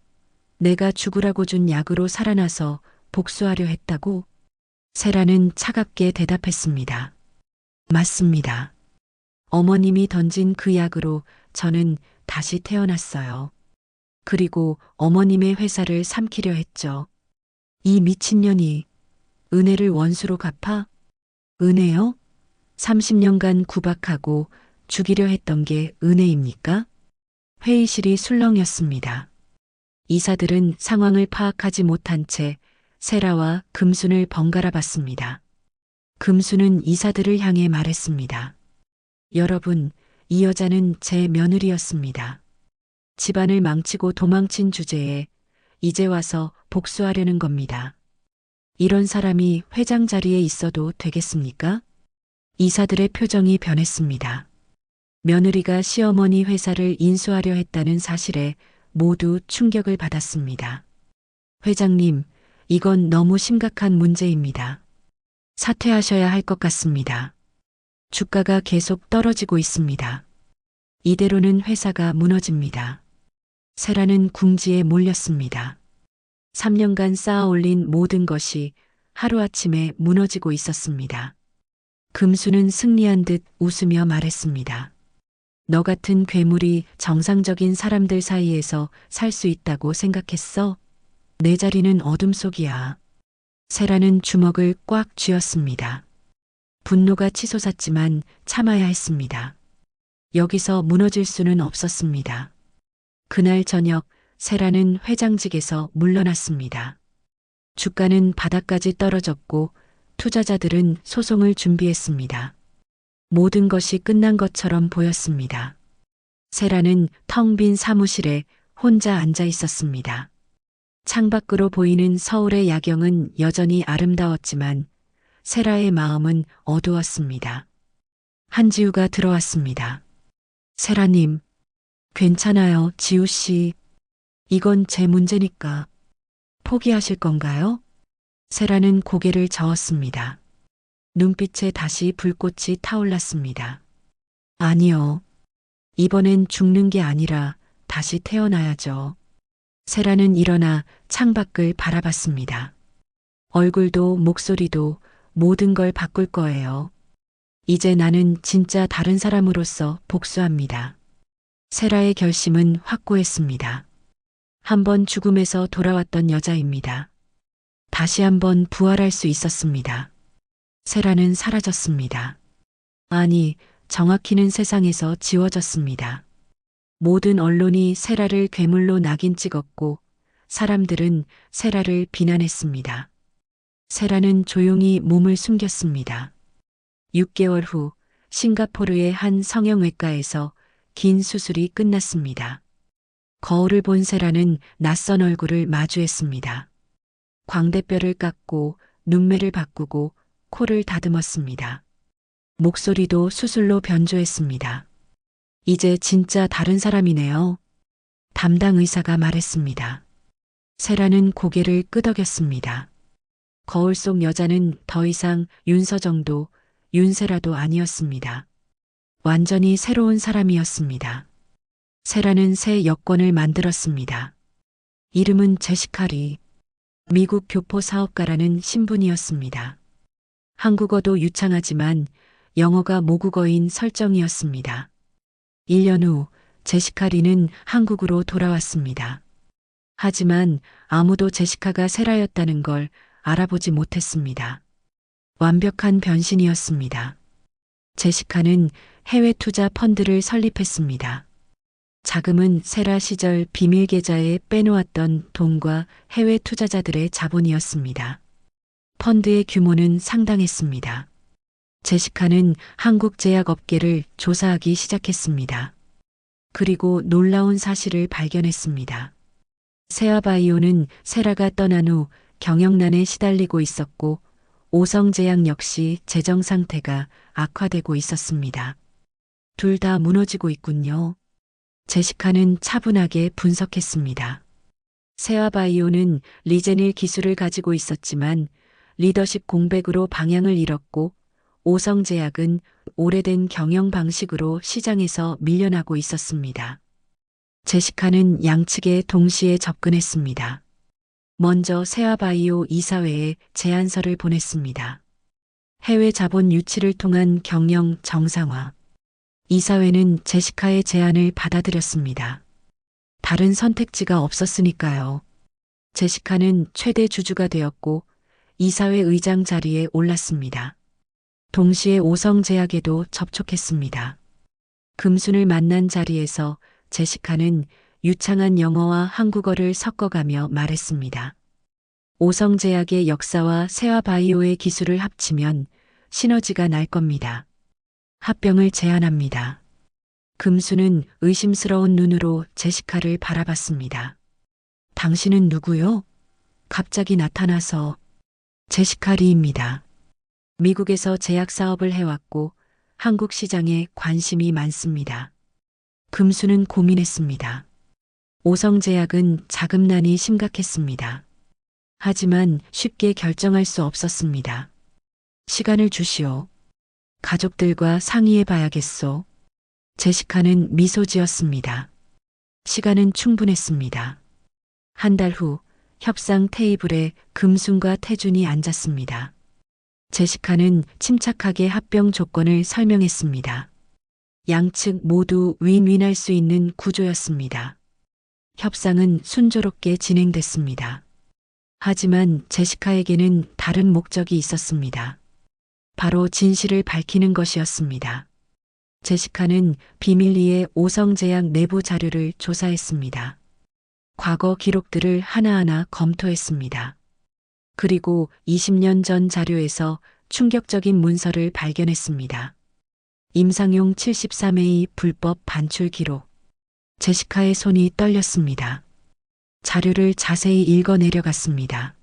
Speaker 2: 내가 죽으라고 준 약으로 살아나서 복수하려 했다고? 세라는 차갑게 대답했습니다. 맞습니다. 어머님이 던진 그 약으로 저는 다시 태어났어요. 그리고 어머님의 회사를 삼키려 했죠. 이 미친년이 은혜를 원수로 갚아? 은혜요? 30년간 구박하고 죽이려 했던 게 은혜입니까? 회의실이 술렁였습니다. 이사들은 상황을 파악하지 못한 채 세라와 금순을 번갈아 봤습니다. 금순은 이사들을 향해 말했습니다. 여러분, 이 여자는 제 며느리였습니다. 집안을 망치고 도망친 주제에 이제 와서 복수하려는 겁니다. 이런 사람이 회장 자리에 있어도 되겠습니까? 이사들의 표정이 변했습니다. 며느리가 시어머니 회사를 인수하려 했다는 사실에 모두 충격을 받았습니다. 회장님, 이건 너무 심각한 문제입니다. 사퇴하셔야 할 것 같습니다. 주가가 계속 떨어지고 있습니다. 이대로는 회사가 무너집니다. 세라는 궁지에 몰렸습니다. 3년간 쌓아 올린 모든 것이 하루아침에 무너지고 있었습니다. 금수는 승리한 듯 웃으며 말했습니다. 너 같은 괴물이 정상적인 사람들 사이에서 살 수 있다고 생각했어? 내 자리는 어둠 속이야. 세라는 주먹을 꽉 쥐었습니다. 분노가 치솟았지만 참아야 했습니다. 여기서 무너질 수는 없었습니다. 그날 저녁 세라는 회장직에서 물러났습니다. 주가는 바닥까지 떨어졌고 투자자들은 소송을 준비했습니다. 모든 것이 끝난 것처럼 보였습니다. 세라는 텅 빈 사무실에 혼자 앉아 있었습니다. 창밖으로 보이는 서울의 야경은 여전히 아름다웠지만 세라의 마음은 어두웠습니다. 한지우가 들어왔습니다. 세라님, 괜찮아요, 지우 씨. 이건 제 문제니까. 포기하실 건가요? 세라는 고개를 저었습니다. 눈빛에 다시 불꽃이 타올랐습니다. 아니요. 이번엔 죽는 게 아니라 다시 태어나야죠. 세라는 일어나 창밖을 바라봤습니다. 얼굴도 목소리도 모든 걸 바꿀 거예요. 이제 나는 진짜 다른 사람으로서 복수합니다. 세라의 결심은 확고했습니다. 한번 죽음에서 돌아왔던 여자입니다. 다시 한번 부활할 수 있었습니다. 세라는 사라졌습니다. 아니, 정확히는 세상에서 지워졌습니다. 모든 언론이 세라를 괴물로 낙인 찍었고 사람들은 세라를 비난했습니다. 세라는 조용히 몸을 숨겼습니다. 6개월 후 싱가포르의 한 성형외과에서 긴 수술이 끝났습니다. 거울을 본 세라는 낯선 얼굴을 마주했습니다. 광대뼈를 깎고 눈매를 바꾸고 코를 다듬었습니다. 목소리도 수술로 변조했습니다. 이제 진짜 다른 사람이네요. 담당 의사가 말했습니다. 세라는 고개를 끄덕였습니다. 거울 속 여자는 더 이상 윤서정도 윤세라도 아니었습니다. 완전히 새로운 사람이었습니다. 세라는 새 여권을 만들었습니다. 이름은 제시카 리. 미국 교포 사업가라는 신분이었습니다. 한국어도 유창하지만 영어가 모국어인 설정이었습니다. 1년 후 제시카 리는 한국으로 돌아왔습니다. 하지만 아무도 제시카가 세라였다는 걸 알아보지 못했습니다. 완벽한 변신이었습니다. 제시카는 해외 투자 펀드를 설립했습니다. 자금은 세라 시절 비밀 계좌에 빼놓았던 돈과 해외 투자자들의 자본이었습니다. 펀드의 규모는 상당했습니다. 제시카는 한국 제약업계를 조사하기 시작했습니다. 그리고 놀라운 사실을 발견했습니다. 세아바이오는 세라가 떠난 후 경영난에 시달리고 있었고 오성제약 역시 재정 상태가 악화되고 있었습니다. 둘 다 무너지고 있군요. 제시카는 차분하게 분석했습니다. 세아바이오는 리제닐 기술을 가지고 있었지만 리더십 공백으로 방향을 잃었고 오성제약은 오래된 경영 방식으로 시장에서 밀려나고 있었습니다. 제시카는 양측에 동시에 접근했습니다. 먼저 세아바이오 이사회에 제안서를 보냈습니다. 해외 자본 유치를 통한 경영 정상화. 이사회는 제시카의 제안을 받아들였습니다. 다른 선택지가 없었으니까요. 제시카는 최대 주주가 되었고 이사회 의장 자리에 올랐습니다. 동시에 오성제약에도 접촉했습니다. 금순을 만난 자리에서 제시카는 유창한 영어와 한국어를 섞어가며 말했습니다. 오성제약의 역사와 세아바이오의 기술을 합치면 시너지가 날 겁니다. 합병을 제안합니다. 금수는 의심스러운 눈으로 제시카를 바라봤습니다. 당신은 누구요? 갑자기 나타나서. 제시카 리입니다. 미국에서 제약 사업을 해왔고 한국 시장에 관심이 많습니다. 금수는 고민했습니다. 오성제약은 자금난이 심각했습니다. 하지만 쉽게 결정할 수 없었습니다. 시간을 주시오. 가족들과 상의해 봐야겠소. 제시카는 미소 지었습니다. 시간은 충분했습니다. 한 달 후 협상 테이블에 금순과 태준이 앉았습니다. 제시카는 침착하게 합병 조건을 설명했습니다. 양측 모두 윈윈할 수 있는 구조였습니다. 협상은 순조롭게 진행됐습니다. 하지만 제시카에게는 다른 목적이 있었습니다. 바로 진실을 밝히는 것이었습니다. 제시카는 비밀리에 오성제약 내부 자료를 조사했습니다. 과거 기록들을 하나하나 검토했습니다. 그리고 20년 전 자료에서 충격적인 문서를 발견했습니다. 임상용 73회의 불법 반출 기록. 제시카의 손이 떨렸습니다. 자료를 자세히 읽어 내려갔습니다.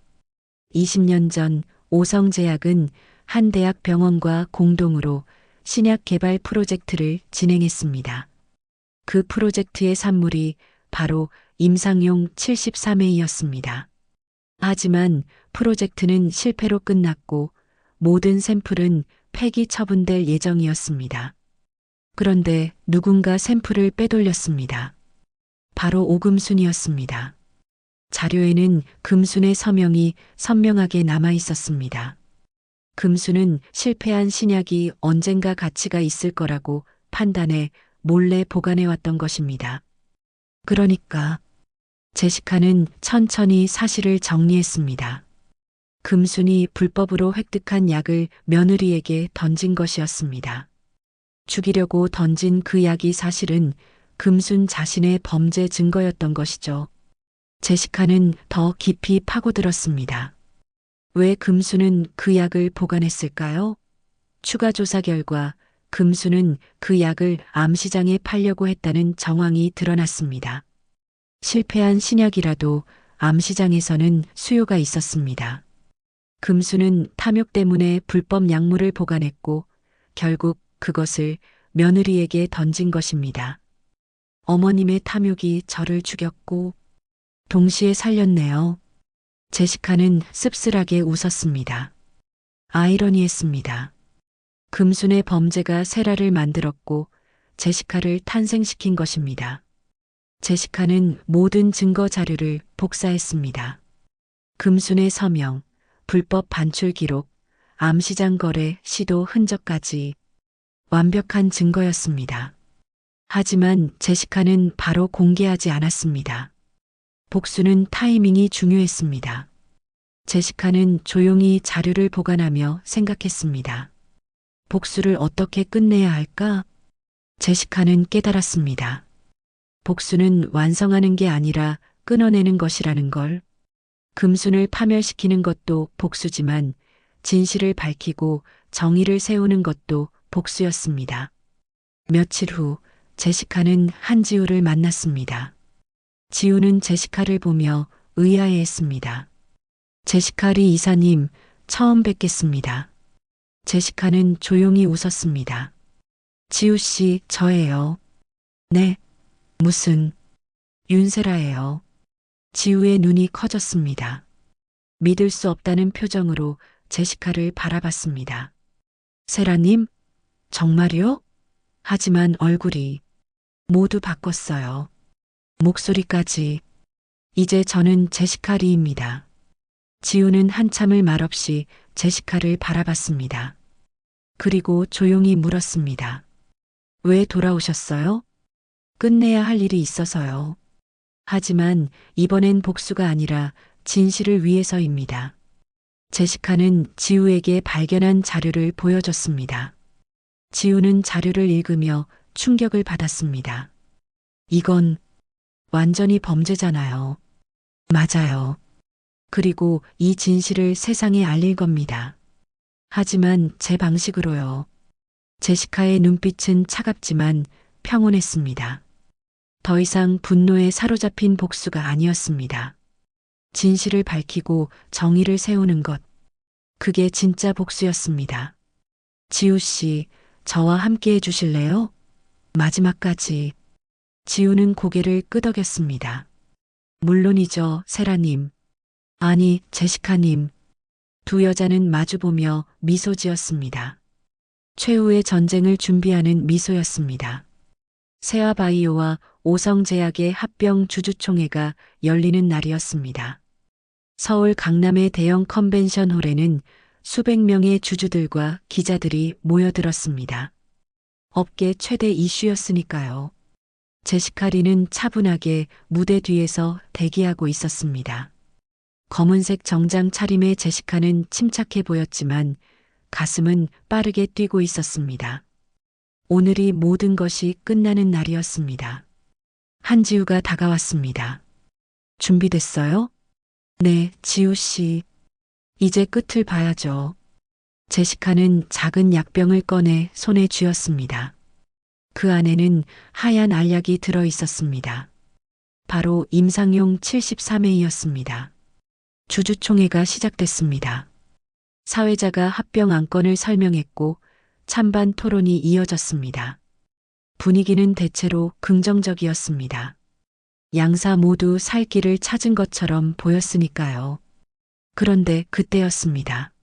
Speaker 2: 20년 전 오성제약은 한 대학 병원과 공동으로 신약 개발 프로젝트를 진행했습니다. 그 프로젝트의 산물이 바로 임상용 73회이었습니다. 하지만 프로젝트는 실패로 끝났고 모든 샘플은 폐기 처분될 예정이었습니다. 그런데 누군가 샘플을 빼돌렸습니다. 바로 오금순이었습니다. 자료에는 금순의 서명이 선명하게 남아 있었습니다. 금순은 실패한 신약이 언젠가 가치가 있을 거라고 판단해 몰래 보관해 왔던 것입니다. 그러니까 제시카는 천천히 사실을 정리했습니다. 금순이 불법으로 획득한 약을 며느리에게 던진 것이었습니다. 죽이려고 던진 그 약이 사실은 금순 자신의 범죄 증거였던 것이죠. 제시카는 더 깊이 파고들었습니다. 왜 금순은 그 약을 보관했을까요? 추가 조사 결과 금순은 그 약을 암시장에 팔려고 했다는 정황이 드러났습니다. 실패한 신약이라도 암시장에서는 수요가 있었습니다. 금순은 탐욕 때문에 불법 약물을 보관했고 결국 그것을 며느리에게 던진 것입니다. 어머님의 탐욕이 저를 죽였고 동시에 살렸네요. 제시카는 씁쓸하게 웃었습니다. 아이러니했습니다. 금순의 범죄가 세라를 만들었고 제시카를 탄생시킨 것입니다. 제시카는 모든 증거 자료를 복사했습니다. 금순의 서명, 불법 반출 기록, 암시장 거래 시도 흔적까지 완벽한 증거였습니다. 하지만 제시카는 바로 공개하지 않았습니다. 복수는 타이밍이 중요했습니다. 제시카는 조용히 자료를 보관하며 생각했습니다. 복수를 어떻게 끝내야 할까? 제시카는 깨달았습니다. 복수는 완성하는 게 아니라 끊어내는 것이라는 걸. 금순을 파멸시키는 것도 복수지만 진실을 밝히고 정의를 세우는 것도 복수였습니다. 며칠 후 제시카는 한지우를 만났습니다. 지우는 제시카를 보며 의아해했습니다. 제시카리 이사님, 처음 뵙겠습니다. 제시카는 조용히 웃었습니다. 지우 씨, 저예요. 네, 무슨, 윤세라예요. 지우의 눈이 커졌습니다. 믿을 수 없다는 표정으로 제시카를 바라봤습니다. 세라님, 정말요? 하지만 얼굴이 모두 바꿨어요. 목소리까지. 이제 저는 제시카 리입니다. 지우는 한참을 말없이 제시카를 바라봤습니다. 그리고 조용히 물었습니다. 왜 돌아오셨어요? 끝내야 할 일이 있어서요. 하지만 이번엔 복수가 아니라 진실을 위해서입니다. 제시카는 지우에게 발견한 자료를 보여줬습니다. 지우는 자료를 읽으며 충격을 받았습니다. 이건 완전히 범죄잖아요. 맞아요. 그리고 이 진실을 세상에 알릴 겁니다. 하지만 제 방식으로요. 제시카의 눈빛은 차갑지만 평온했습니다. 더 이상 분노에 사로잡힌 복수가 아니었습니다. 진실을 밝히고 정의를 세우는 것. 그게 진짜 복수였습니다. 지우 씨, 저와 함께 해주실래요? 마지막까지. 지우는 고개를 끄덕였습니다. 물론이죠, 세라님. 아니, 제시카님. 두 여자는 마주보며 미소 지었습니다. 최후의 전쟁을 준비하는 미소였습니다. 세아바이오와 오성제약의 합병 주주총회가 열리는 날이었습니다. 서울 강남의 대형 컨벤션 홀에는 수백 명의 주주들과 기자들이 모여들었습니다. 업계 최대 이슈였으니까요. 제시카 리는 차분하게 무대 뒤에서 대기하고 있었습니다. 검은색 정장 차림의 제시카는 침착해 보였지만 가슴은 빠르게 뛰고 있었습니다. 오늘이 모든 것이 끝나는 날이었습니다. 한지우가 다가왔습니다. 준비됐어요? 네, 지우 씨. 이제 끝을 봐야죠. 제시카는 작은 약병을 꺼내 손에 쥐었습니다. 그 안에는 하얀 알약이 들어 있었습니다. 바로 임상용 73회이었습니다. 주주총회가 시작됐습니다. 사회자가 합병 안건을 설명했고 찬반 토론이 이어졌습니다. 분위기는 대체로 긍정적이었습니다. 양사 모두 살 길을 찾은 것처럼 보였으니까요. 그런데 그때였습니다.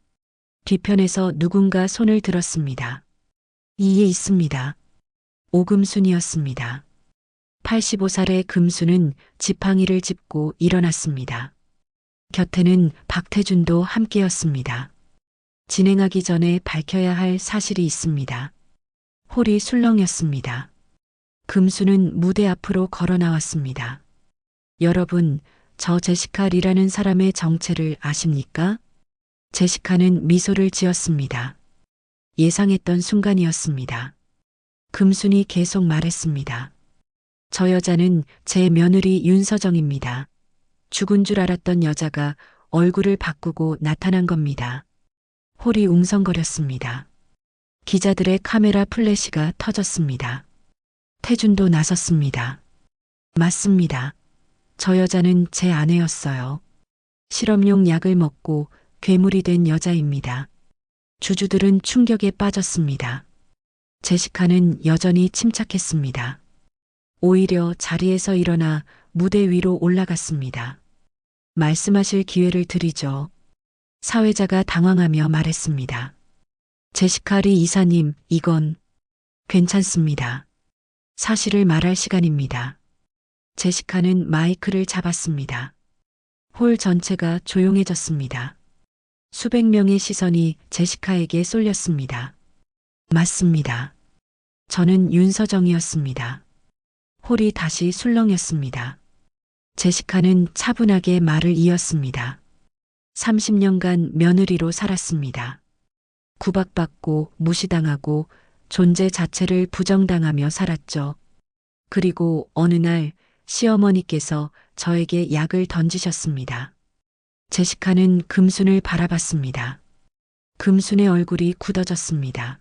Speaker 2: 뒤편에서 누군가 손을 들었습니다. 이에 있습니다. 오금순이었습니다. 85살의 금순은 지팡이를 짚고 일어났습니다. 곁에는 박태준도 함께였습니다. 진행하기 전에 밝혀야 할 사실이 있습니다. 홀이 술렁였습니다. 금수는 무대 앞으로 걸어 나왔습니다. 여러분, 저 제시카 리라는 사람의 정체를 아십니까? 제시카는 미소를 지었습니다. 예상했던 순간이었습니다. 금순이 계속 말했습니다. 저 여자는 제 며느리 윤서정입니다. 죽은 줄 알았던 여자가 얼굴을 바꾸고 나타난 겁니다. 홀이 웅성거렸습니다. 기자들의 카메라 플래시가 터졌습니다. 태준도 나섰습니다. 맞습니다. 저 여자는 제 아내였어요. 실험용 약을 먹고 괴물이 된 여자입니다. 주주들은 충격에 빠졌습니다. 제시카는 여전히 침착했습니다. 오히려 자리에서 일어나 무대 위로 올라갔습니다. 말씀하실 기회를 드리죠. 사회자가 당황하며 말했습니다. 제시카 리 이사님, 이건 괜찮습니다. 사실을 말할 시간입니다. 제시카는 마이크를 잡았습니다. 홀 전체가 조용해졌습니다. 수백 명의 시선이 제시카에게 쏠렸습니다. 맞습니다. 저는 윤서정이었습니다. 홀이 다시 술렁였습니다. 제시카는 차분하게 말을 이었습니다. 30년간 며느리로 살았습니다. 구박받고 무시당하고 존재 자체를 부정당하며 살았죠. 그리고 어느 날 시어머니께서 저에게 약을 던지셨습니다. 제시카는 금순을 바라봤습니다. 금순의 얼굴이 굳어졌습니다.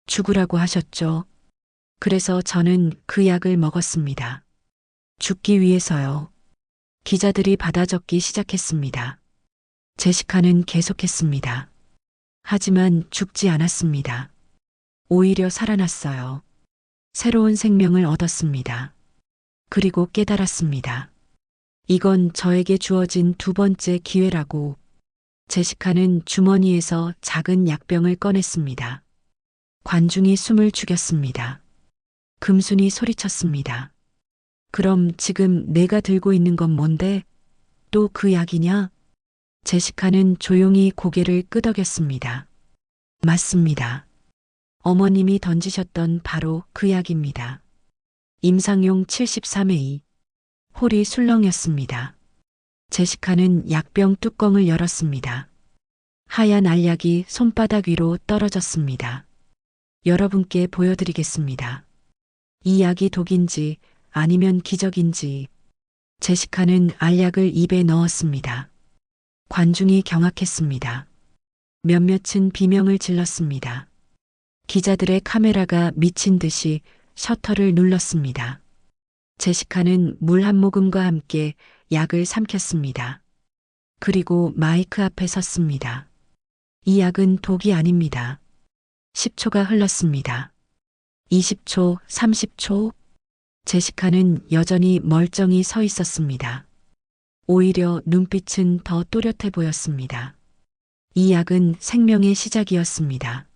Speaker 2: 죽으라고 하셨죠. 그래서 저는 그 약을 먹었습니다. 죽기 위해서요. 기자들이 받아 적기 시작했습니다. 제시카는 계속했습니다. 하지만 죽지 않았습니다. 오히려 살아났어요. 새로운 생명을 얻었습니다. 그리고 깨달았습니다. 이건 저에게 주어진 두 번째 기회라고. 제시카는 주머니에서 작은 약병을 꺼냈습니다. 관중이 숨을 죽였습니다. 금순이 소리쳤습니다. 그럼 지금 내가 들고 있는 건 뭔데? 또 그 약이냐? 제시카는 조용히 고개를 끄덕였습니다. 맞습니다. 어머님이 던지셨던 바로 그 약입니다. 임상용 73A. 홀이 술렁였습니다. 제시카는 약병 뚜껑을 열었습니다. 하얀 알약이 손바닥 위로 떨어졌습니다. 여러분께 보여드리겠습니다. 이 약이 독인지 아니면 기적인지. 제시카는 알약을 입에 넣었습니다. 관중이 경악했습니다. 몇몇은 비명을 질렀습니다. 기자들의 카메라가 미친 듯이 셔터를 눌렀습니다. 제시카는 물 한 모금과 함께 약을 삼켰습니다. 그리고 마이크 앞에 섰습니다. 이 약은 독이 아닙니다. 10초가 흘렀습니다. 20초, 30초. 제시카는 여전히 멀쩡히 서 있었습니다. 오히려 눈빛은 더 또렷해 보였습니다. 이 약은 생명의 시작이었습니다.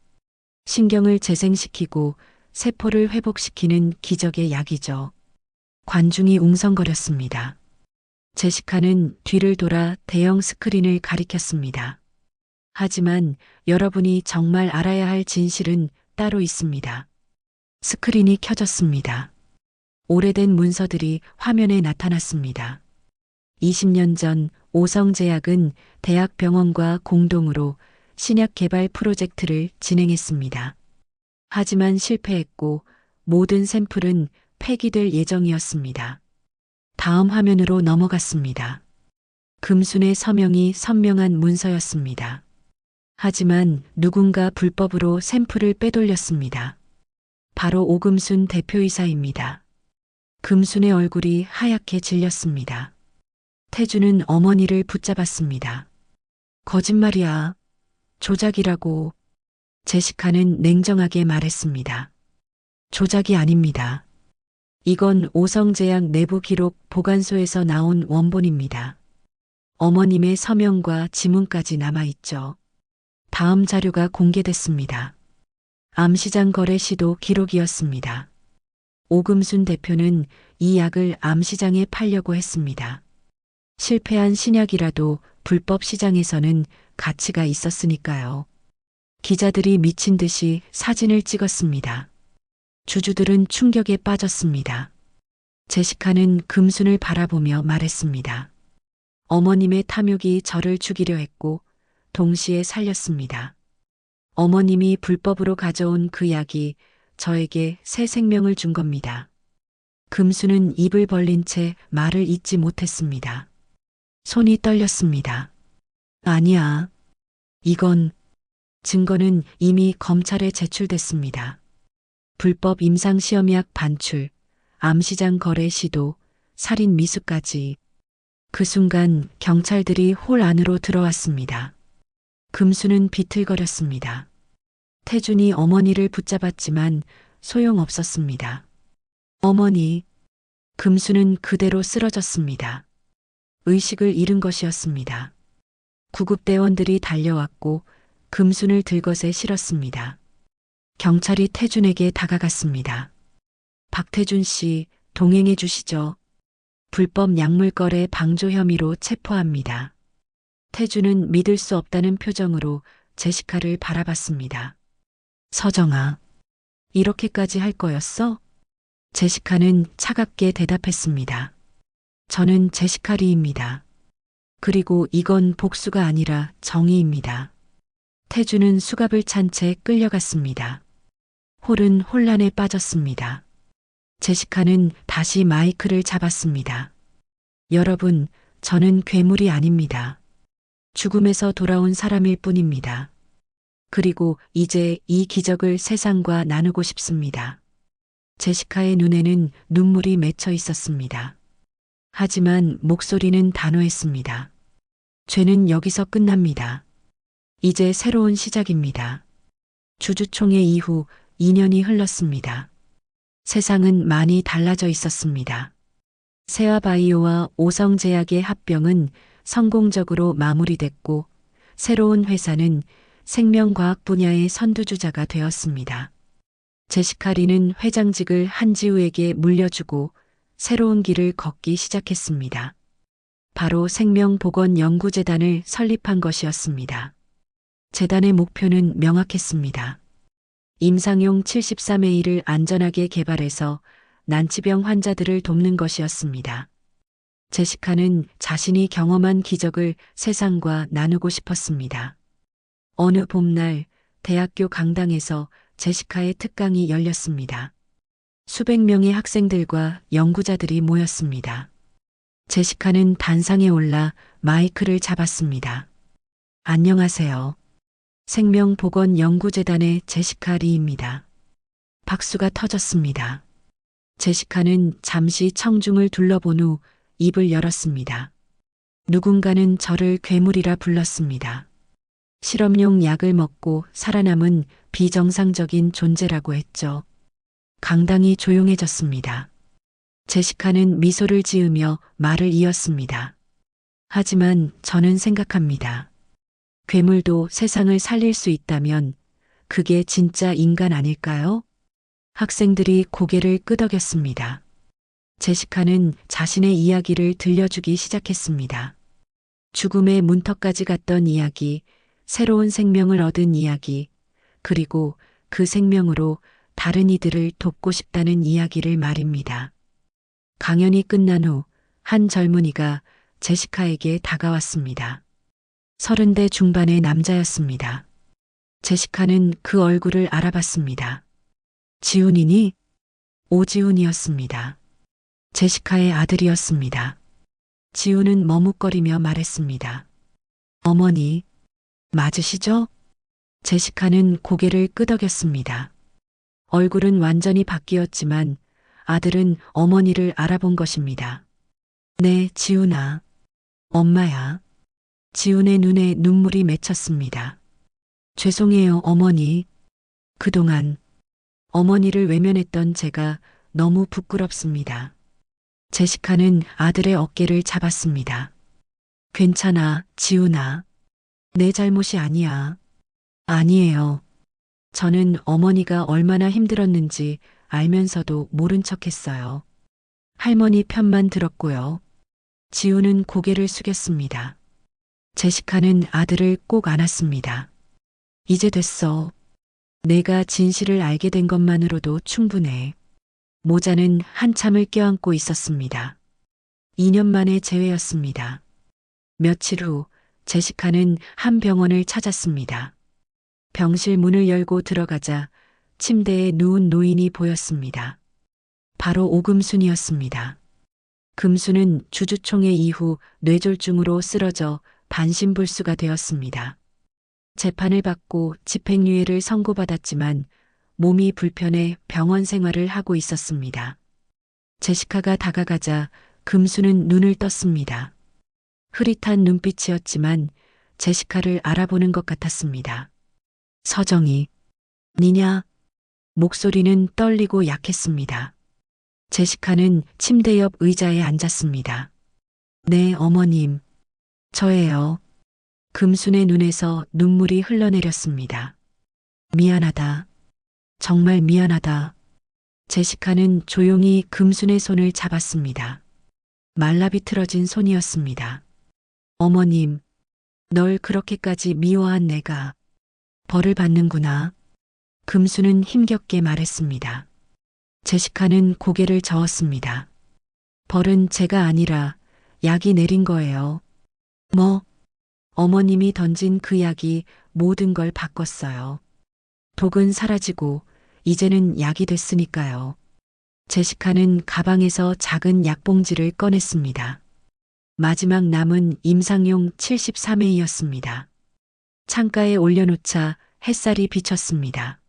Speaker 2: 신경을 재생시키고 세포를 회복시키는 기적의 약이죠. 관중이 웅성거렸습니다. 제시카는 뒤를 돌아 대형 스크린을 가리켰습니다. 하지만 여러분이 정말 알아야 할 진실은 따로 있습니다. 스크린이 켜졌습니다. 오래된 문서들이 화면에 나타났습니다. 20년 전 오성제약은 대학병원과 공동으로 신약 개발 프로젝트를 진행했습니다. 하지만 실패했고 모든 샘플은 폐기될 예정이었습니다. 다음 화면으로 넘어갔습니다. 금순의 서명이 선명한 문서였습니다. 하지만 누군가 불법으로 샘플을 빼돌렸습니다. 바로 오금순 대표이사입니다. 금순의 얼굴이 하얗게 질렸습니다. 태주는 어머니를 붙잡았습니다. 거짓말이야. 조작이라고. 제시카는 냉정하게 말했습니다. 조작이 아닙니다. 이건 오성제약 내부 기록 보관소에서 나온 원본입니다. 어머님의 서명과 지문까지 남아있죠. 다음 자료가 공개됐습니다. 암시장 거래 시도 기록이었습니다. 오금순 대표는 이 약을 암시장에 팔려고 했습니다. 실패한 신약이라도 불법 시장에서는 가치가 있었으니까요. 기자들이 미친 듯이 사진을 찍었습니다. 주주들은 충격에 빠졌습니다. 제시카는 금순을 바라보며 말했습니다. 어머님의 탐욕이 저를 죽이려 했고 동시에 살렸습니다. 어머님이 불법으로 가져온 그 약이 저에게 새 생명을 준 겁니다. 금수는 입을 벌린 채 말을 잇지 못했습니다. 손이 떨렸습니다. 아니야. 이건 증거는 이미 검찰에 제출됐습니다. 불법 임상시험약 반출, 암시장 거래 시도, 살인 미수까지. 그 순간 경찰들이 홀 안으로 들어왔습니다. 금수는 비틀거렸습니다. 태준이 어머니를 붙잡았지만 소용없었습니다. 어머니, 금수는 그대로 쓰러졌습니다. 의식을 잃은 것이었습니다. 구급대원들이 달려왔고 금순을 들것에 실었습니다. 경찰이 태준에게 다가갔습니다. 박태준 씨, 동행해 주시죠. 불법 약물 거래 방조 혐의로 체포합니다. 태준은 믿을 수 없다는 표정으로 제시카를 바라봤습니다. 서정아, 이렇게까지 할 거였어? 제시카는 차갑게 대답했습니다. 저는 제시카 리입니다. 그리고 이건 복수가 아니라 정의입니다. 태준은 수갑을 찬 채 끌려갔습니다. 홀은 혼란에 빠졌습니다. 제시카는 다시 마이크를 잡았습니다. 여러분, 저는 괴물이 아닙니다. 죽음에서 돌아온 사람일 뿐입니다. 그리고 이제 이 기적을 세상과 나누고 싶습니다. 제시카의 눈에는 눈물이 맺혀 있었습니다. 하지만 목소리는 단호했습니다. 죄는 여기서 끝납니다. 이제 새로운 시작입니다. 주주총회 이후 2년이 흘렀습니다. 세상은 많이 달라져 있었습니다. 세아바이오와 오성제약의 합병은 성공적으로 마무리됐고 새로운 회사는 생명과학 분야의 선두주자가 되었습니다. 제시카 리는 회장직을 한지우에게 물려주고 새로운 길을 걷기 시작했습니다. 바로 생명보건연구재단을 설립한 것이었습니다. 재단의 목표는 명확했습니다. 임상용 73A를 안전하게 개발해서 난치병 환자들을 돕는 것이었습니다. 제시카는 자신이 경험한 기적을 세상과 나누고 싶었습니다. 어느 봄날 대학교 강당에서 제시카의 특강이 열렸습니다. 수백 명의 학생들과 연구자들이 모였습니다. 제시카는 단상에 올라 마이크를 잡았습니다. 안녕하세요. 생명보건연구재단의 제시카 리입니다. 박수가 터졌습니다. 제시카는 잠시 청중을 둘러본 후 입을 열었습니다. 누군가는 저를 괴물이라 불렀습니다. 실험용 약을 먹고 살아남은 비정상적인 존재라고 했죠. 강당이 조용해졌습니다. 제시카는 미소를 지으며 말을 이었습니다. 하지만 저는 생각합니다. 괴물도 세상을 살릴 수 있다면 그게 진짜 인간 아닐까요? 학생들이 고개를 끄덕였습니다. 제시카는 자신의 이야기를 들려주기 시작했습니다. 죽음의 문턱까지 갔던 이야기, 새로운 생명을 얻은 이야기, 그리고 그 생명으로 다른 이들을 돕고 싶다는 이야기를 말입니다. 강연이 끝난 후 한 젊은이가 제시카에게 다가왔습니다. 30대 중반의 남자였습니다. 제시카는 그 얼굴을 알아봤습니다. 지훈이니? 오지훈이었습니다. 제시카의 아들이었습니다. 지훈은 머뭇거리며 말했습니다. 어머니, 맞으시죠? 제시카는 고개를 끄덕였습니다. 얼굴은 완전히 바뀌었지만 아들은 어머니를 알아본 것입니다. 네, 지훈아. 엄마야. 지훈의 눈에 눈물이 맺혔습니다. 죄송해요, 어머니. 그동안 어머니를 외면했던 제가 너무 부끄럽습니다. 제시카는 아들의 어깨를 잡았습니다. 괜찮아, 지훈아. 내 잘못이 아니야. 아니에요. 저는 어머니가 얼마나 힘들었는지 알면서도 모른 척 했어요. 할머니 편만 들었고요. 지우는 고개를 숙였습니다. 제시카는 아들을 꼭 안았습니다. 이제 됐어. 내가 진실을 알게 된 것만으로도 충분해. 모자는 한참을 껴안고 있었습니다. 2년 만에 재회였습니다. 며칠 후 제시카는 한 병원을 찾았습니다. 병실 문을 열고 들어가자 침대에 누운 노인이 보였습니다. 바로 오금순이었습니다. 금순은 주주총회 이후 뇌졸중으로 쓰러져 반신불수가 되었습니다. 재판을 받고 집행유예를 선고받았지만 몸이 불편해 병원 생활을 하고 있었습니다. 제시카가 다가가자 금수는 눈을 떴습니다. 흐릿한 눈빛이었지만 제시카를 알아보는 것 같았습니다. 서정이, 니냐? 목소리는 떨리고 약했습니다. 제시카는 침대 옆 의자에 앉았습니다. 네, 어머님. 저예요. 금순의 눈에서 눈물이 흘러내렸습니다. 미안하다. 정말 미안하다. 제시카는 조용히 금순의 손을 잡았습니다. 말라비틀어진 손이었습니다. 어머님, 널 그렇게까지 미워한 내가 벌을 받는구나. 금순은 힘겹게 말했습니다. 제시카는 고개를 저었습니다. 벌은 제가 아니라 약이 내린 거예요. 뭐? 어머님이 던진 그 약이 모든 걸 바꿨어요. 독은 사라지고 이제는 약이 됐으니까요. 제시카는 가방에서 작은 약봉지를 꺼냈습니다. 마지막 남은 임상용 73회이었습니다. 창가에 올려놓자 햇살이 비쳤습니다.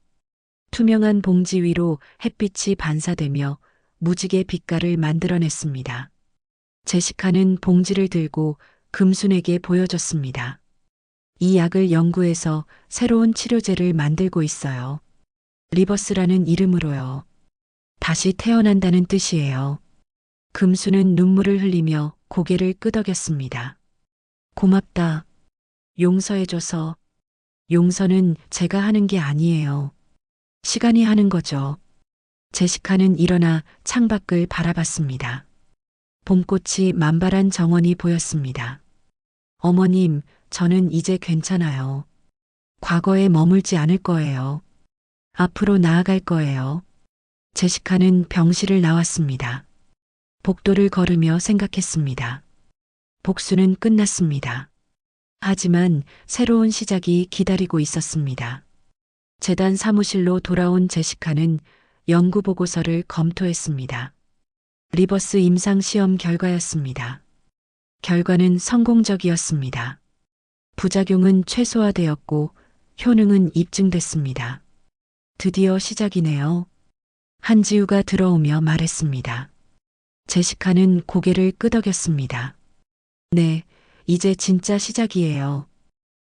Speaker 2: 투명한 봉지 위로 햇빛이 반사되며 무지개 빛깔을 만들어냈습니다. 제시카는 봉지를 들고 금순에게 보여줬습니다. 이 약을 연구해서 새로운 치료제를 만들고 있어요. 리버스라는 이름으로요. 다시 태어난다는 뜻이에요. 금수는 눈물을 흘리며 고개를 끄덕였습니다. 고맙다. 용서해줘서. 용서는 제가 하는 게 아니에요. 시간이 하는 거죠. 제시카는 일어나 창밖을 바라봤습니다. 봄꽃이 만발한 정원이 보였습니다. 어머님, 저는 이제 괜찮아요. 과거에 머물지 않을 거예요. 앞으로 나아갈 거예요. 제시카는 병실을 나왔습니다. 복도를 걸으며 생각했습니다. 복수는 끝났습니다. 하지만 새로운 시작이 기다리고 있었습니다. 재단 사무실로 돌아온 제시카는 연구 보고서를 검토했습니다. 리버스 임상시험 결과였습니다. 결과는 성공적이었습니다. 부작용은 최소화되었고 효능은 입증됐습니다. 드디어 시작이네요. 한지우가 들어오며 말했습니다. 제시카는 고개를 끄덕였습니다. 네, 이제 진짜 시작이에요.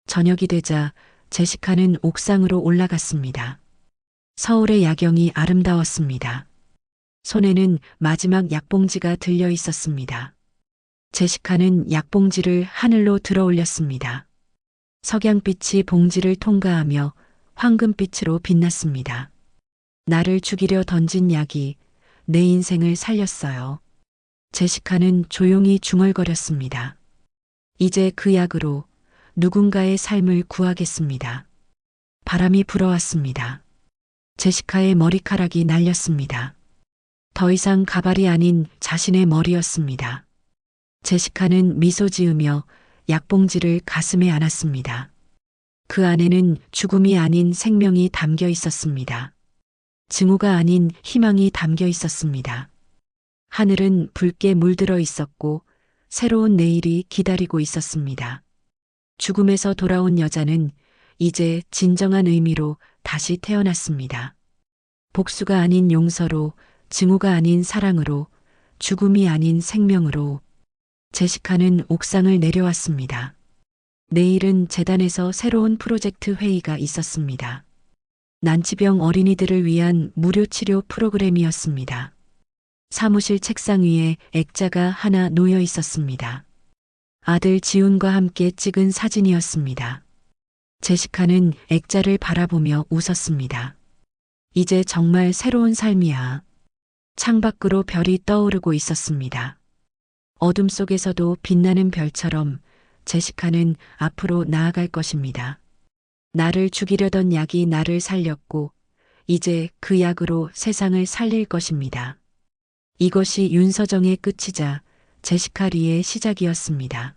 Speaker 2: 저녁이 되자 제시카는 옥상으로 올라갔습니다. 서울의 야경이 아름다웠습니다. 손에는 마지막 약봉지가 들려 있었습니다. 제시카는 약봉지를 하늘로 들어 올렸습니다. 석양빛이 봉지를 통과하며 황금빛으로 빛났습니다. 나를 죽이려 던진 약이 내 인생을 살렸어요. 제시카는 조용히 중얼거렸습니다. 이제 그 약으로 누군가의 삶을 구하겠습니다. 바람이 불어왔습니다. 제시카의 머리카락이 날렸습니다. 더 이상 가발이 아닌 자신의 머리였습니다. 제시카는 미소 지으며 약봉지를 가슴에 안았습니다. 그 안에는 죽음이 아닌 생명이 담겨 있었습니다. 증오가 아닌 희망이 담겨 있었습니다. 하늘은 붉게 물들어 있었고 새로운 내일이 기다리고 있었습니다. 죽음에서 돌아온 여자는 이제 진정한 의미로 다시 태어났습니다. 복수가 아닌 용서로, 증오가 아닌 사랑으로, 죽음이 아닌 생명으로. 제시카는 옥상을 내려왔습니다. 내일은 재단에서 새로운 프로젝트 회의가 있었습니다. 난치병 어린이들을 위한 무료 치료 프로그램이었습니다. 사무실 책상 위에 액자가 하나 놓여 있었습니다. 아들 지훈과 함께 찍은 사진이었습니다. 제시카는 액자를 바라보며 웃었습니다. 이제 정말 새로운 삶이야. 창밖으로 별이 떠오르고 있었습니다. 어둠 속에서도 빛나는 별처럼 제시카는 앞으로 나아갈 것입니다. 나를 죽이려던 약이 나를 살렸고 이제 그 약으로 세상을 살릴 것입니다. 이것이 윤서정의 끝이자 제시카 리의 시작이었습니다.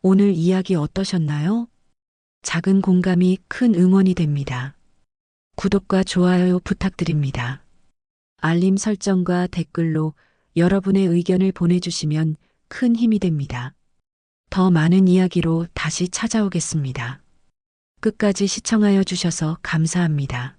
Speaker 2: 오늘 이야기 어떠셨나요? 작은 공감이 큰 응원이 됩니다. 구독과 좋아요 부탁드립니다. 알림 설정과 댓글로 여러분의 의견을 보내주시면 큰 힘이 됩니다. 더 많은 이야기로 다시 찾아오겠습니다. 끝까지 시청하여 주셔서 감사합니다.